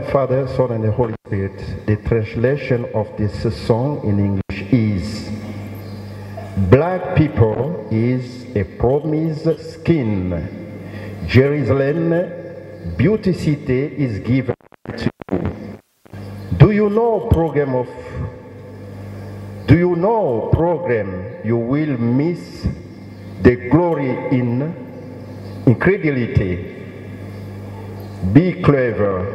Father, Son, and the Holy Spirit. The translation of this song in English is: Black people is a promised skin. Jerusalem, beauty city is given to you. Do you know program you will miss the glory in incredulity? Be clever.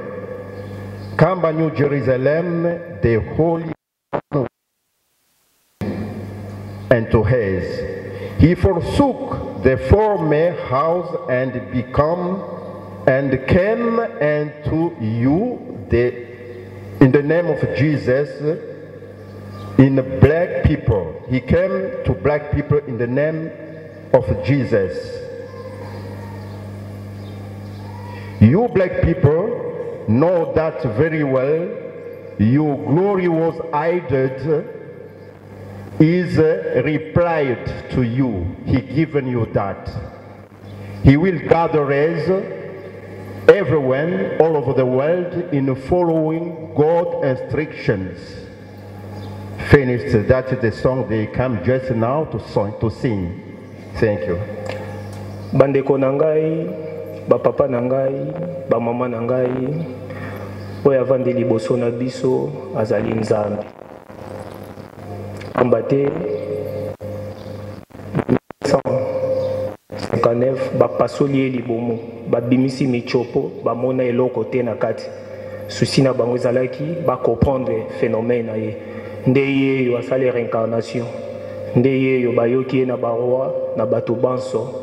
Come by New Jerusalem, the holy one, and to his. He forsook the former house and came unto you in the name of Jesus in black people. He came to black people in the name of Jesus. You black people know that very well. Your glory was hidden. Is replied to you. He given you that. He will gather us, everyone, all over the world, in following God's instructions. Finished. That is the song they come just now to sing. Thank you. Bandeko nangai, ba papa nangai, ba mama nangai, oyo avandi liboso na biso azali Nzambe. Ambate 1959 bapasoli libomo babimisi michopo bamona eloko te na kati susi na bango ezalaki bacomprendre phénomène na ye nde ye yo asali réincarnation nde ye yo bayoki ye na baroi na bato banso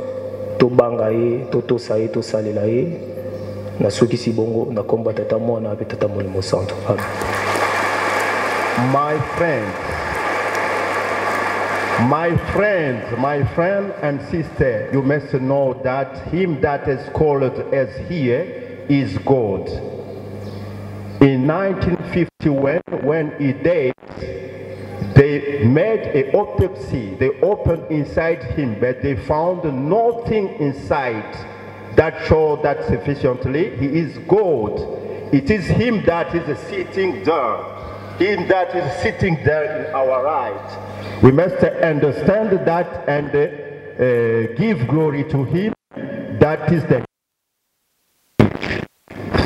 tobanga ye totosa ye tosalela ye na sokisi bongo na komba tata mwana pe tata molimo santo. My friend and sister, you must know that him that is called as here is God. In 1951, when he died, they made an autopsy. They opened inside him, but they found nothing inside that showed that sufficiently he is God. It is him that is sitting there. Him that is sitting there in our right. We must understand that and give glory to him. That is the.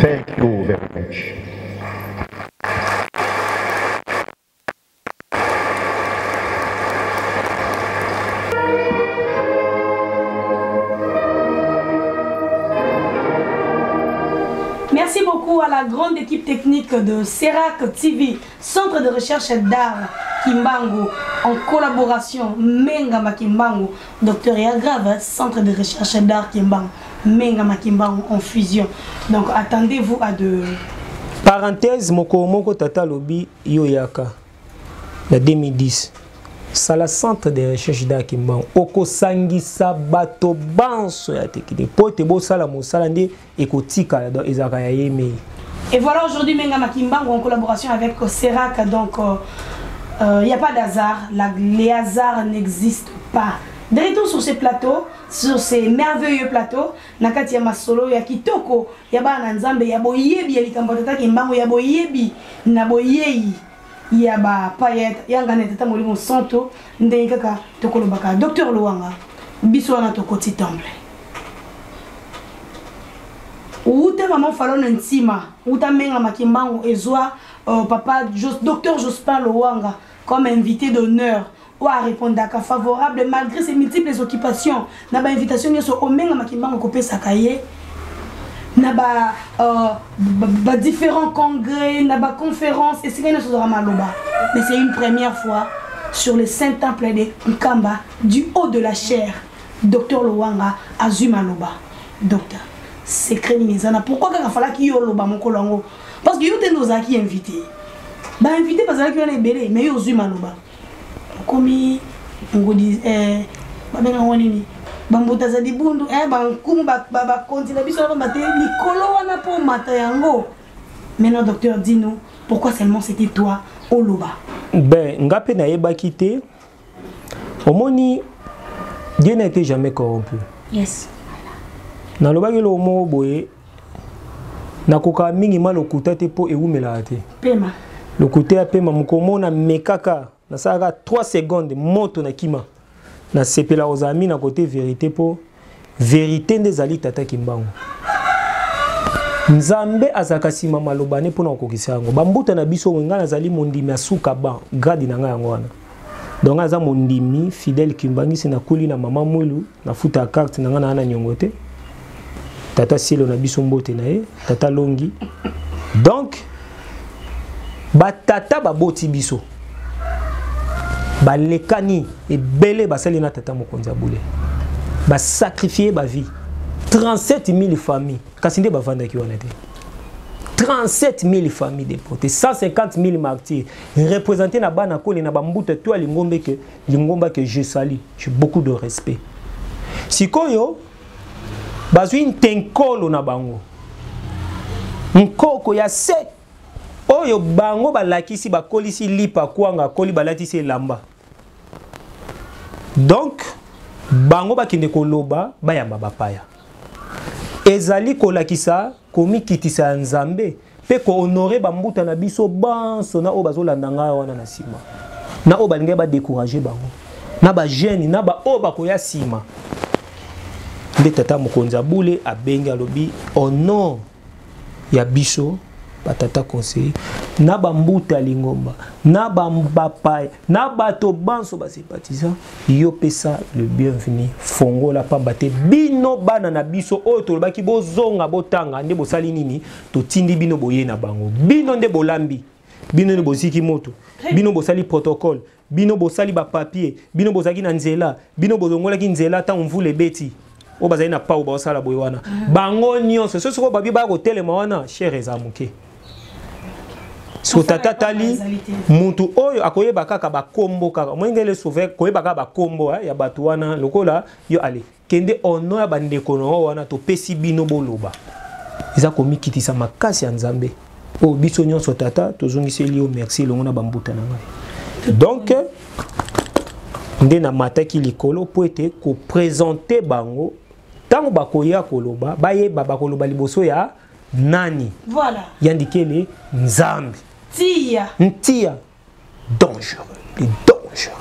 Thank you very much. Merci beaucoup à la grande équipe technique de Serac TV, Centre de recherche d'art Kimbangu, en collaboration Menga Makimbangu, Dr Yagrave, Centre de recherche d'art Kimbangu, Menga Makimbangu en fusion. Donc attendez-vous à de... Parenthèse, moko tata lobi yoyaka, en 2010. C'est le centre de recherche d'art Kimbangu. Oko sangisa bato banso ya tekini. Pote bo sala mosala nde ekotika dans ezaka ya yeme. Et voilà aujourd'hui Menga Makimbangu en collaboration avec Serac. Donc il n'y a pas d'hasard. Les hasards n'existent pas. De retour sur ces plateaux, sur ces merveilleux plateaux, nakati ya masolo ya kitoko, ya bana nzambe ya boyebi ya likambo tata Kimbangu ya boyebi na boyeyi. Ya ba payet yanga netata molimo santo ndenge kaka tokolo baka Docteur Luanga biso na tokoti temple uta maman falona ntima uta Menga Makimbangu ezwa papa Docteur Jospin Luanga comme invité d'honneur ou à répondre à favorable malgré ses multiples occupations na ba invitation nyoso o Menga Makimbangu kopesa kaye na ba différents congrès, na ba conférences et c'est une chose maloba. Mais c'est une première fois sur le Saint Temple de Nkamba du haut de la chair. Docteur Luanga Azuma Loba. Docteur, secret minizana. Pourquoi il fallait qu'il y ait Loba mon kolongo? Parce que y a nos qui invités. Bah invité parce que y a les belés, mais y a Azuma Loba. Comme on dit, bah ben on est bambuta za dibundu bankumu ba konti na biso na bate likolo wana po mata yango. Maintenant docteur dis-nous pourquoi seulement c'était toi Oloba. Ben ngape na yeba kité. Omoni Dieu n'a été jamais corrompu. Yes. Na loba ke lo mo boye nakoka mingi ma lokuta te po eumela te pema lokuta ya pema mukomona mekaka na saka 3 secondes moto na kima na sepela ozami na côté vérité po vérité ndezali tata kimbangu Nzambe azaka sima malobane pona okokisa yango bambuta na biso wenga nazali mondimi asuka ba grade na nga yango wana donc aza mondimi fidèle kimbangisi na kuli na mama mwelu na futa carte na nga na nyongote tata silo na biso mbote na ye tata longi donc batata baboti biso balekani ebele basali na tata mokonzi abule ba sacrifier ba vie 37 000 familles kasi nde bavandaki wana te 37 000 familles déportées 150 000 martyrs représentés na bana koli na bambuta to lingomba que je salue j'ai beaucoup de respect sikoyo bazwi ntenkolo na bango nkoko ya se oyo bango balakisi bakolisi lipa kwanga koli balatisi elamba donc bango bakende koloba bayamba bapaya ezali kolakisa komikitisa nzambe pe ko honorer bambuta na biso banso na o bazolanda nga wana na sima na o balinga ba décourager bango na ba jeune na ba o bakoya sima nde tata mokonzi abule abengi alobi au nom ya biso batata conseiller na bambuta lingomba na bambapaya na bato banso basepatisa yo pesa le bienvenu fongola pamba te bino bana na biso oyo tolobaki bozonga botanga nde bosali nini totindi bino boye na bango bino nde bolambi bino nde boziki moto bino bosali protocole bino bosali ba papier bino bozaki na nzela bino bozongolaki nzela ta mvule beti o bazali na pa o basala boye wana bango nyonso so soko babi ba ko telema wana cher ezamuke so tata tali muntu oyo akoyeba kaka bakombo kaka mwengele sauver koyeba kaka bakombo ya batu wana lokola yo ale kende ono ya bandeko no wana to pesi bino boloba eza komikitisa makasi ya nzambe o biso nyonso tata tozongiseli yo merci longo na bambuta na ngai donc nde na mataki likolo po ete ko présenter bango tango bakoya koloba bayeba bakoloba liboso ya nani voilà yandikele nzambe Ntia dangereux, les dangereux.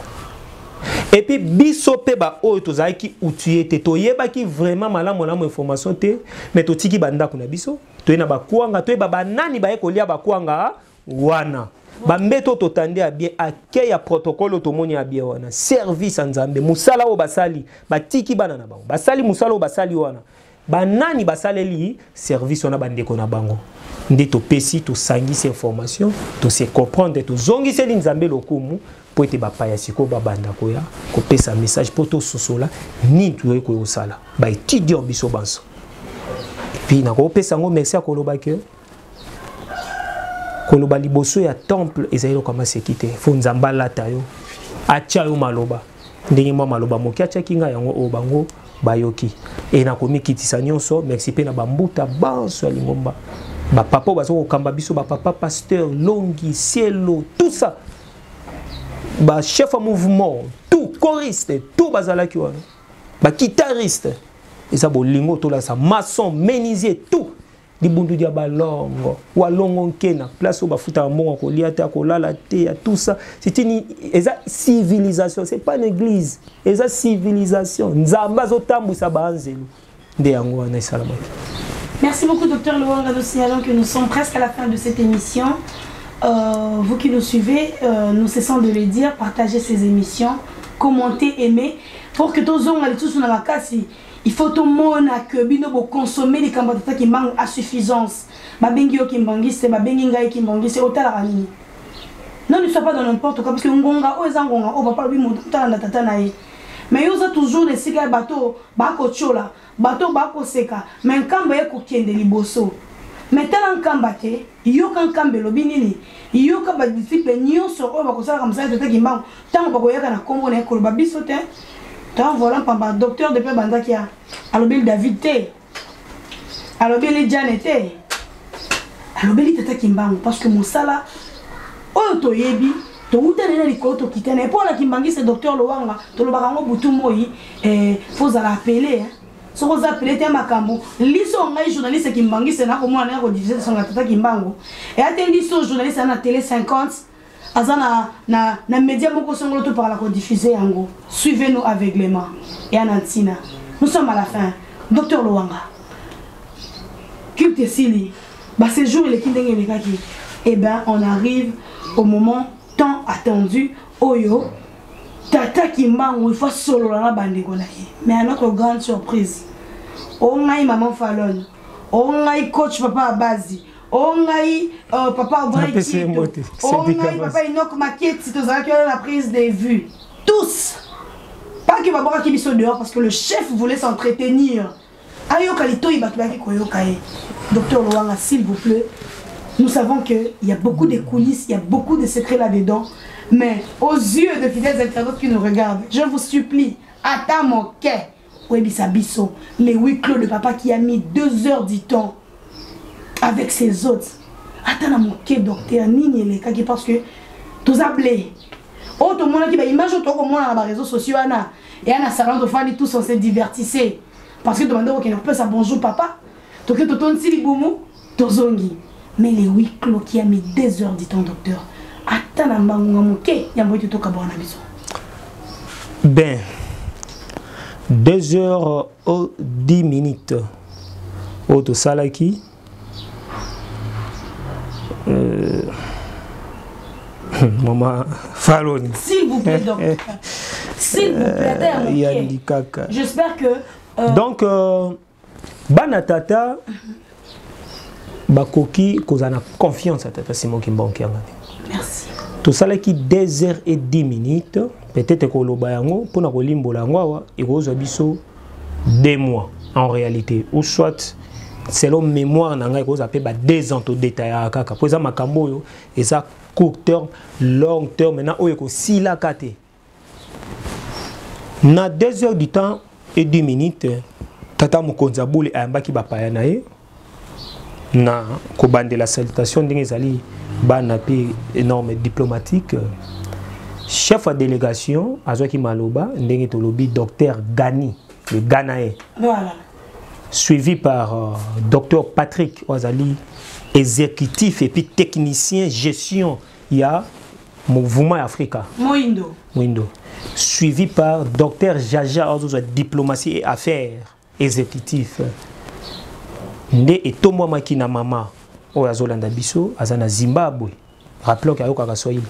Et puis biso pe ba oyo tozaki utiete toyeba ki vraiment malamu na information te mais totiki banda kuna biso toyena bakwanga toyeba banani baye kolia bakwanga wana bambeto totande ya bien accueil ya protocole tomoni ya bien wana service nzambe musala o basali batiki bana na bango basali musala o basali wana banani basaleli service wana bandeko na bango nde to pesi to sangisi information to se comprendre to zongiseli nzambe lokumu po ete bapaya siko babanda koya ko pesa message po to sosola ni tuye ko osala ba étudiant biso banso puis na ko pesa ngo merci akoloba ke koloba liboso ya temple ezayelo kama sekite fo nzamba lata yo acha yo maloba ndenge mwa maloba moki acha kinga yango o bango bayoki et na komikitisa nyonso merci pe na bambuta banso ya lingomba ba papa bazo kamba biso ba papa pasteur longi cielo tout ça ba chef à mouvement tout choriste tout bazalaki wana ba guitariste eza bolingo to la sa maçon menuisier tout libundu dia balongo walongo nkena place au bafuta mbongo ko liata ko lala te ya tout ça c'est une eza civilisation c'est pas une église eza civilisation nzamba zo tambwisa banzelu nde yango wana isalamaki. Merci beaucoup, Dr Luanga. Nous signalons que nous sommes presque à la fin de cette émission. Vous qui nous suivez, nous cessons de le dire, partagez ces émissions, commentez, aimez, pour que tous les tous dans la casse. Il faut tout le monde que bino consommer les cambatata qui manquent à suffisance. Babengi yo kimbangi c'est babengi ngai kimbangi c'est hôtel rani. Non, ne sois pas dans n'importe quoi parce que ngonga o ezangonga o papa bi mo tata tata nae. Mais yo za toujours les siga bateau ba ko chola. Bato bako seka mais nkamba ye kokende liboso mais tala nkamba te yo kan kambe lobi nini yo ka ba disciple nyonso o bakosala comme ça tata kimbango tango bakoyaka na kombo na ekolo babiso te tant voilà pamba docteur de pe bandaki ya alobeli David te alobeli Janet te alobeli tata kimbango parce que mosala oyo toyebi to utane na likolo to kitane pour la kimbangi c'est docteur Luanga to lobaka ngo butu moi faut la appeler ce qu'on appelle te makambo liso ngai journaliste qui mbangise na ko mwana ko diffuser son tata kimbango et attendi liso journaliste na télé 50 azana na média moko songolo to par la ko diffuser yango suivez-nous aveuglément et Anantina nous sommes à la fin docteur Luanga culte sili ba ce jour il est kindenge nekaki et ben on arrive au moment tant attendu oyo tata kimbango il faut solo la bande ko na ye mais à notre grande surprise on a maman Fallon on a coach papa Abazi on a papa Obraïki on a papa Inok Maketi tous la prise des vues tous pas que babora qui biso dehors parce que le chef voulait s'entretenir ayo kalito ibakibaki koyo kae docteur Luanga s'il vous plaît nous savons qu'il y a beaucoup de coulisses, il y a beaucoup de secrets là-dedans. Mais aux yeux de fidèles internautes qui nous regardent, je vous supplie, attends mon quai. Webisabiso, les huis clos de papa qui a mis 2 heures du temps avec ses autres. Attends mon quai, docteur, ni les cas parce que tout ça blé. Oh, tout le monde qui va imaginer tout le monde dans les réseaux sociaux, et Anna Saran de famille, tous on se divertissait. Parce que demandez qu'il ne peut pas bonjour papa. Donc, tout le monde s'y boumou, tout zongi. Mais les huis clos qui a mis 2 heures du temps, docteur. Attends, ben, 2 heures 10 minutes. Auto Salaki. Maman Fallon. S'il vous plaît, docteur. S'il vous plaît, j'espère que. Donc, Banatata. Bakoki kozana confiance à tata Simon Kimbangu. Merci. Tout ça là qui 2 heures et 10 minutes peut-être que le bayango pour na kolimbola ngwa et kozo biso 2 mois en réalité ou soit selon mémoire na ngai kozo appelle 2 ans au détail kaka pour ça makambo yo et ça court terme long terme maintenant oyo ko sila kate na 2 heures du temps et 10 minutes tata Mokonza Boule ayambaki bapaya na ye na kobande la salutation d'Ingezali banapi énorme diplomatique chef de délégation Azoki Maloba ndenge tolobi docteur Gani le Ganaé voilà suivi par docteur Patrick Ozali exécutif et puis technicien gestion il y a mouvement Africa Moindo suivi par docteur Jaja Ozo diplomatie et affaires exécutif Nde etomwa makina mama o azolanda biso azana Zimbabwe rappelons que ayoka Swahili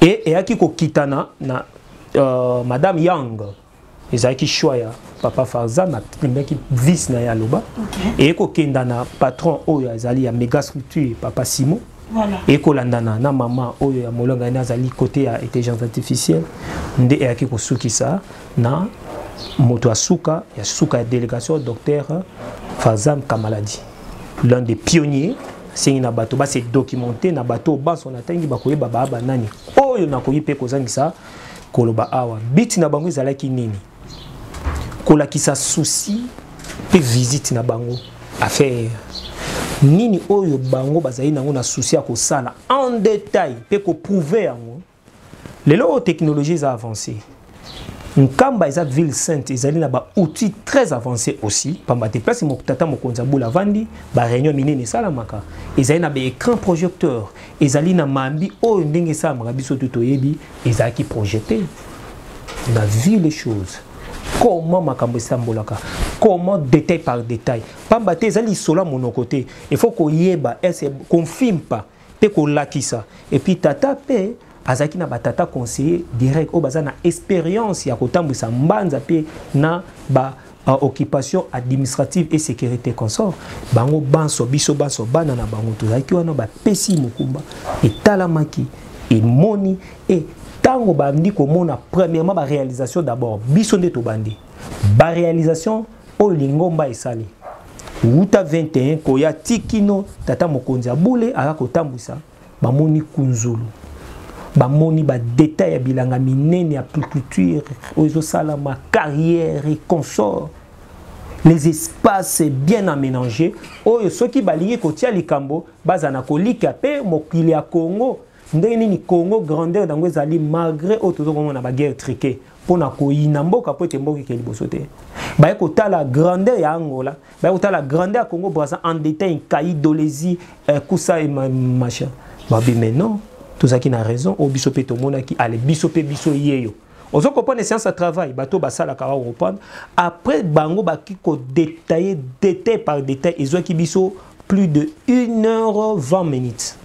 et aki ko kitana na madame Yang ezaki choya papa Farzan na ki vice na yaloba et ko kenda na patron oyo azali ya méga structure papa Simon voilà et ko landana na mama oyo ya molonga na azali côté ya intelligence artificielle nde aki ko sukisa na moto asuka ya suka ya délégation docteur Fazam Kamaladi l'un des pionniers c'est na bato ba c'est documenté na bato ba son atangi ba koyeba ba nani oyo na koyipe kozangisa koloba awa biti na bango ezalaki nini kolakisa souci pe visite na bango affaire nini oyo bango bazali nango na souci ya kosala en détail pe ko prouver yango lelo technologies a avancé Nkamba eza ville sainte ezali na ba outils très avancés aussi pamba te place mokutata Mokonza Boule vandi ba réunion minene salamaka ezali na ba écran projecteur ezali na mambi oyo ndenge sa makabiso toyebi ezali ki projeté on a vu les choses comment makambo sambolaka comment détail par détail pamba te ezali sola monokoté il faut ko yeba est confirme pas pe ko lakisa et puis tata pe azaki na batata conseiller direct au bazana expérience ya kotambisa mbanza pe na ba occupation administrative et sécurité consort bango banso biso banso bana na bango tozaki wana ba pesi mukumba etalamaki et moni et tango bandi komona premièrement ba réalisation d'abord biso nde to bandi ba réalisation o lingomba esali uta 21 koya tikino tata Mokonza Boule aka kotambisa bamoni kunzulu bamoni ba détail ya bilanga minene ya culture ozo sala ma carrière et consort les espaces bien aménagés oyo soki balingi kotia likambo bazana kolika pe mokili ya Congo ndenge nini Congo grandeur dango ezali malgré autour comme on a ba guerre triquée pour na ko inamboka po temboki ke liboso te ba ko tala grandeur ya Angola ba ko tala grandeur Congo Brazza en détail Kaïdolésie Koussa et machin ba bi mais non tout ça qui n'a raison au biso pe to mona ki ale biso pe biso yeyo ozo comprendre séance à travail bato basala ka reprendre après bango ba ki ko détailler détail par détail ezo ki biso plus de 1h20.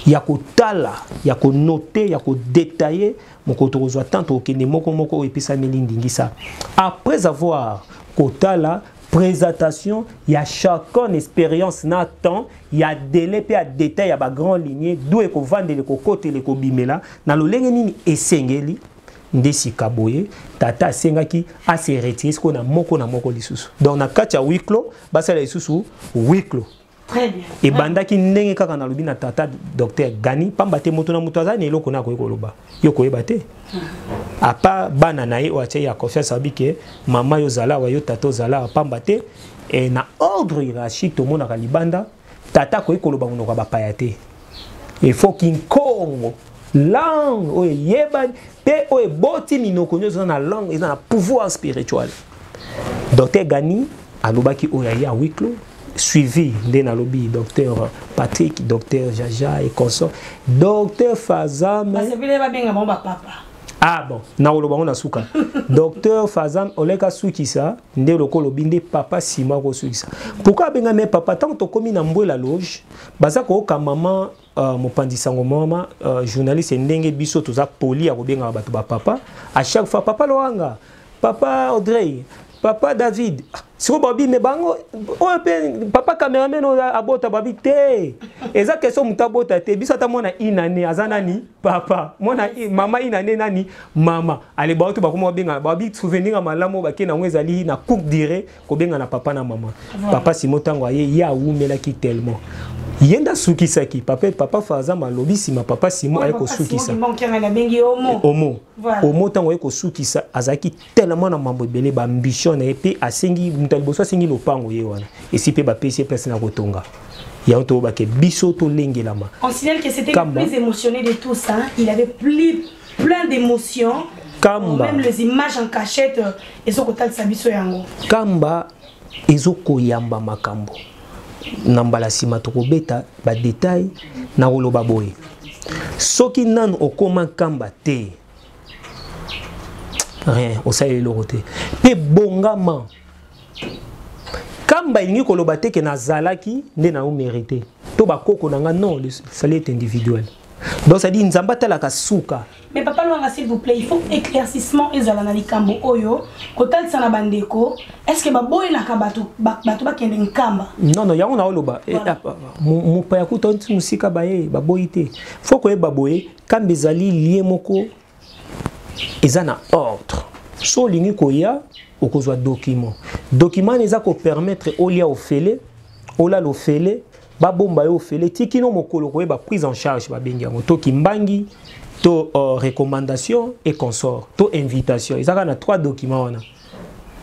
Il y a tala, il y a noter, il y a détailler mon kotorozwa tant au kende moko et puis ça melindingisa. Après avoir kotala présentation, il y a chacun expérience n'attend, il y a délai puis à détail, il y a ba grand lignée d'où est ko vendre le côté le ko bimela na lo lenge nini esengeli ndesi kaboye tata sengaki a se retirer ce qu'on a moko na moko lisusu. Donc na katia huis clos, basala lisusu huis clos. Très bien. Et banda ki ndenge kaka na lobi na tata docteur Gani pambate moto na moto azani eloko na ko ekoloba yo ko ebate apa bana na ye wache ya confiance abike mama yo zala wa yo tata zala pambate et na ordre hiérarchique to mona ka libanda tata ko ekoloba monoko ba payate il faut kin Congo langue o yeba pe o boti minoko nyozo na langue eza na pouvoir spirituel. Docteur Gani alobaki o ya huis clos suivi de Nalobi, docteur Patrick, docteur Jaja et consort, docteur Fazam. Ah bon, on a souka. Docteur Fazam, oleka soukisa, nde lokolo binde papa sima ko soukisa. Pourquoi benga me papa tant to komi na mbwe la loge, baza ko ka maman mopandisango mama journaliste ndenge biso toza poli ya ko benga bato ba papa, à chaque fois papa loanga, papa Audrey, papa David, si vous babi me bango, papa cameraman abota babi te. Eza question mutabota te. Biso ta mona inane azanani papa. Mona mama inane nani mama. Ale ba to ba ko benga babi souvenir malamo ba ke na ngezali na coupe dire ko benga na papa na mama. Papa si motango aye ya umela ki tellement. Yenda sukisaki papa faza malobi sima papa simo ayeko sukisa omo omo tango ayeko sukisa azaki tellement na mambo ebele ba ambition et puis asengi mutaliboso asengi lopango ye wana esi pe ba pesi personne na kotonga ya onto ba ke biso to lengelama. On signale que c'était le plus émotionné de tous hein, il avait plein d'émotions. Même les images en cachette ezoko talisa biso yango kamba ezoko yamba makambo nambala sima tokobeta ba détail na koloba boye soki nanu okoma kamba te rien osali lorote pe bongama kamba ingi koloba te ke nazalaki nde na o mérité to ba koko nanga non le salaire est individuel donc ça dit nzamba talaka suka. Mais papa Luanga, s'il vous plaît, il faut éclaircissement et zala na likambo oyo kotal sana bandeko. Est-ce que baboy na kabatu batu ba kende nkamba? Non yango na oloba mu pa yakuta nti musika baye baboy te. Faut ko baboy kambe zali lié moko ezana ordre. So lingi ko ya okozwa document neza ko permettre olia ofele ola lo fele ba bomba yo fele tikino mokolo ko ba prise en charge ba bengi yango to kimbangi to recommandation et consort to invitation ezaka na 3 documents wana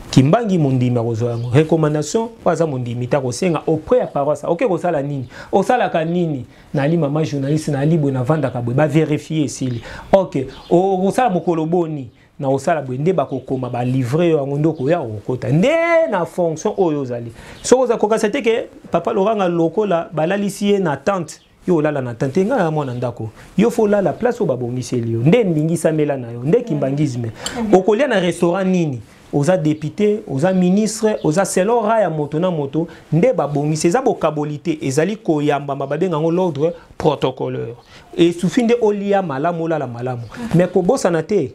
kimbangi mondimi akozwa yango recommandation paza mondimi ta kosenga auprès ya paroisse OK ko sala nini osala ka nini na li mama journaliste na libo na vanda ka ba vérifier s'il OK o sala mokolo boni na osala bwende bakokoma ba livrer yango ndoko ya okota nde na fonction oyo zali so oza kokasete ke papa Loranga lokola balalisi na tante yo lala na tante nga mwana ndako yo fo la place o babongiseli yo nde ndingisa mela na yo nde kimbangisme okolia na restaurant nini oza député oza ministre oza selora ya moto na moto nde babongisi eza bokabolité ezali koyamba babenga ngo l'ordre protocolaire et sufinde olia malamu la malamu mais kobosana te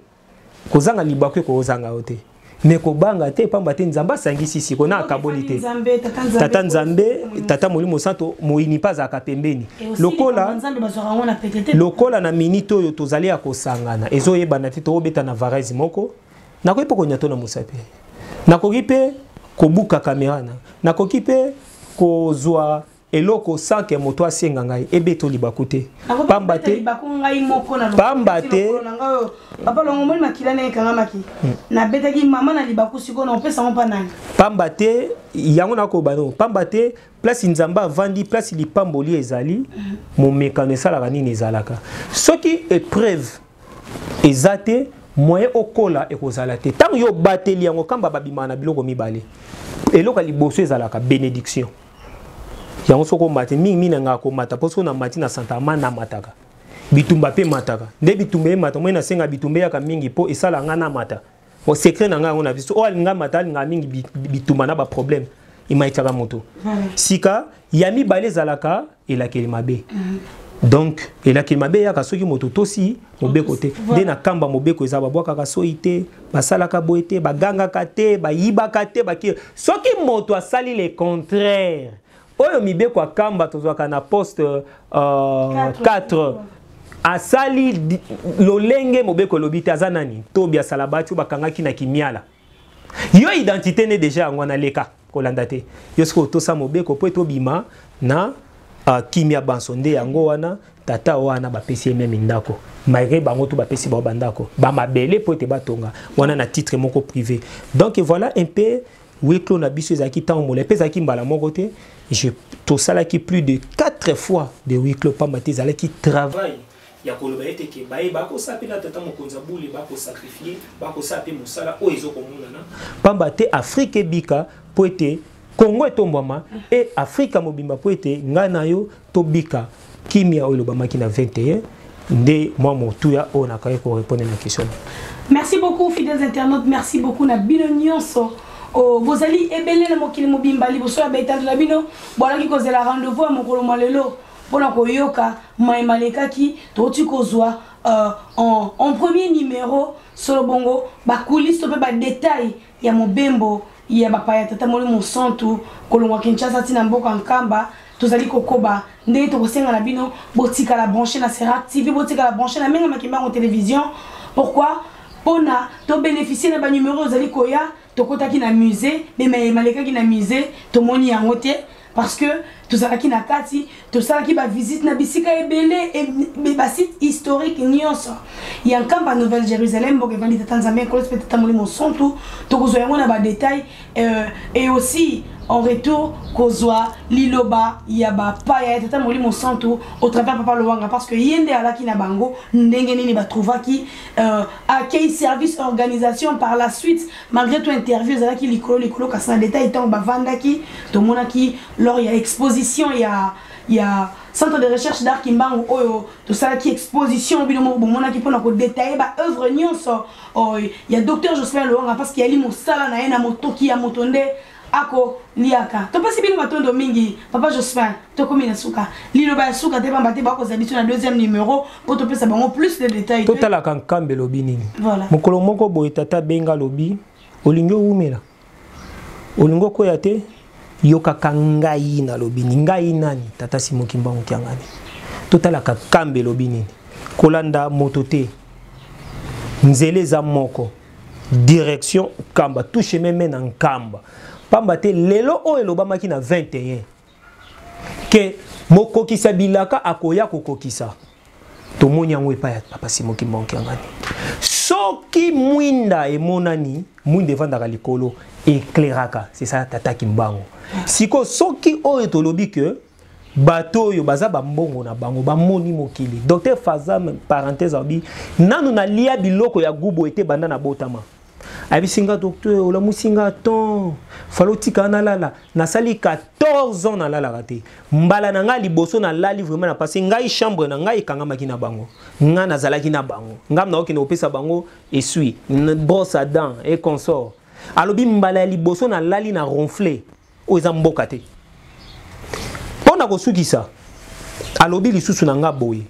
kozanga libakwe ko ozanga ote mais kobanga te pamba te nzamba sangisi siko na kabolité tata nzambe tata molimo santo moini pas akapembeni lokola na minute oyo tozali ya kosangana ezoyebana te to obeta na varese moko nakoyipe konyato na mosape nakoki pe kobuka kamera nakoki pe kozwa eloko sanke moto asenga ngai ebeto libakote pambate papa longo moni makila na ekanga maki na betaki mama na libaku siko na opesa mo panani pambate yango na ko bano pambate place nzamba vandi place lipamboli ezali mo mekano esala nini ezalaka soki épreuve ezate moyen okola ekozala te tant yo bateli yango kamba babima na biloko mibale eloko liboso ezalaka bénédiction yango soko mate mingi nga ko mata poso na mati na Santa Amana mataka bitumba pe mataka nde bitumba mata moi na senga bitumba ya ka mingi po esala nga na mata o secret na nga ngona biso o alinga mata nga mingi bitumba na ba problème imaitaka moto sika yami bale zalaka elakeli mabe donc elakeli mabe ya ka soki moto tosi mobeko te nde na kamba mobeko eza babwaka ka soite basalaka boite bagangaka te bayibaka te baki soki moto asali le contraire oyo mibeko akamba tozwaka na poste 4 asali lolenge mobeko lobite azanani tobia salabati bakangaki na kimiala yo identité ne déjà ngwana leka kolanda te yo siko tosa mobeko po etobima na kimia bansonde yango wana tata wana bapesi même ndako malgré bango to bapesi ba bandako ba mabele po ete batonga wana na titre moko privé donc voilà un peu wiklo na biso ezaki tant mole pesa ki mbala moko te je to sala ki plus de 4 fois de wiklo pa mate zala ki travail ya koloba ete ke bae bako sapela tata mokonza buli bako sacrifier bako sape musala o ezo komuna na pamba te Afrique bika po ete Congo etombama et Afrique mobimba po ete ngana yo to bika kimia o lobama ki na 21 nde moi motuya o na kaye ko répondre na question. Merci beaucoup fidèles internautes, merci beaucoup na bino nyonso. Bozali ebele na mokili mobimba liboso ya betando na bino bolaki kozela rendez-vous mokolo malelo bona koyoka maimalekaki toti kozwa en premier numéro solo bongo ba coulisses to ba détail ya mobembo ya bapaya tata moli monsantu kolongwa Kinshasa tina mboka nkamba tozali kokoba ndenge tokosenga na bino botika la brancher na Serac TV botika la brancher na menga makimba en télévision. Pourquoi pona to bénéficier na ba numéro zali koya tokotaki na musée mais malekaki na musée to moni yango te parce que tozalaki na kati tosalaki ba visite na bisika ebele et ba site historique nyonso ya nkamba Nouvelle Jérusalem boke vandi Tanzanie ko respecte tamoli monsantu tokozwa yango na ba détail et aussi en retour kozwa liloba ya ba paya tata moli monsantu au travers papa Loanga parce que yende alaki na bango ndenge nini ba trouvaki accueil service organisation par la suite malgré tout interview zalaki likolo kasa détail tant ba vandaki to monaki lors ya exposition ya centre de recherche d'art Kimbangu oyo to salaki exposition bino monaki pona ko détailler ba œuvre nyonso ya docteur Jospin Loanga parce qu'il y a li mosala na ena motoki ya motonde ako liaka to pasi bino matondo mingi papa Jospin to komi na suka lilo ba suka te bamba te ba ko zabiso na deuxième numéro pour to pesa bango plus de détails total la kankambe lobi nini voilà mokolo moko boy tata benga lobi olingo umela olingo ko yate yoka kangai na lobi ngai nani tata Simon Kimbangu kiangani total la kankambe lobi nini kolanda motote nzele za moko direction kamba touche même na nkamba pamba te lelo o elobamaki na 21 ke mokokisa bilaka akoya kokokisa tomoni yango epa ya papa Simon Kimbangu kiangani soki mwinda emonani mwinde vandaka likolo éclairaka c'est ça tata Kimbangu siko soki o etolobi ke bato yo baza bambongo na bango bamoni mokili docteur Fazam parenthèse abi nanu na lia biloko ya gubo ete banda na botama abisinga docteur ola musinga ton falotika na lala na sali 14 ans na lala raté mbala na nga liboso na lali vraiment na passé ngai chambre na ngai kanga makina bango nga na zalaki na bango ngam na okina opesa bango essuie brosse à dents et consort alobi mbala liboso na lali na ronfler o ezamboka te pona ko sukisa alobi lisusu na nga boye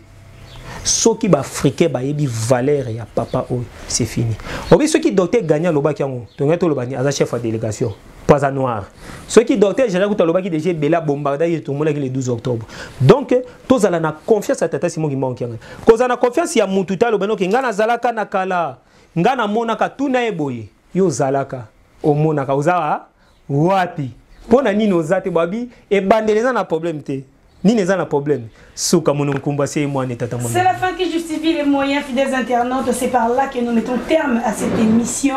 soki ba africain ba yebi valeur ya papa o c'est fini obi soki docteur gagna lobaki yango tongeto lobani aza chef de délégation poisa noir soki docteur Jacques Kuta lobaki déjà bela bombardage tout le monde le 12 octobre donc tozala na confiance à tata Simon Kimbangu kianga koza na confiance ya mutu ta lobano ke ngana zalaka na kala ngana monaka tuna eboye yo zalaka omonaka uzawa wapi Pour na nini ozate babi et bandeleza na problème te. Ni n'est un problème. C'est la fin qui justifie les moyens, fidèles internautes. C'est par là que nous mettons terme à cette émission.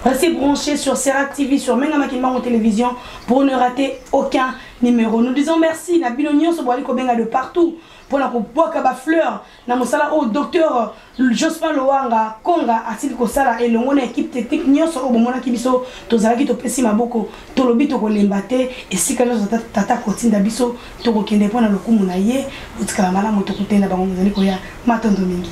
Restez branchés sur Serak TV, sur Mengama Kimbango Télévision pour ne rater aucun numéro. Nous disons merci. Nabino Nyonso Boali Kobenga de partout. Pour la Boakaba Fleur, Namosala au docteur Jospin Loanga, Konga, Asil Kosala et le monde équipe technique Nyonso au Bomona Kibiso, Tozalaki to Pesi Maboko, Tolobi to Kolembate, et si Kano Tata Kotinda Biso, Toko Kende Pona Lokumu Naye, Utskalamala Motokutena Bango Zanikoya, Maton Domingi.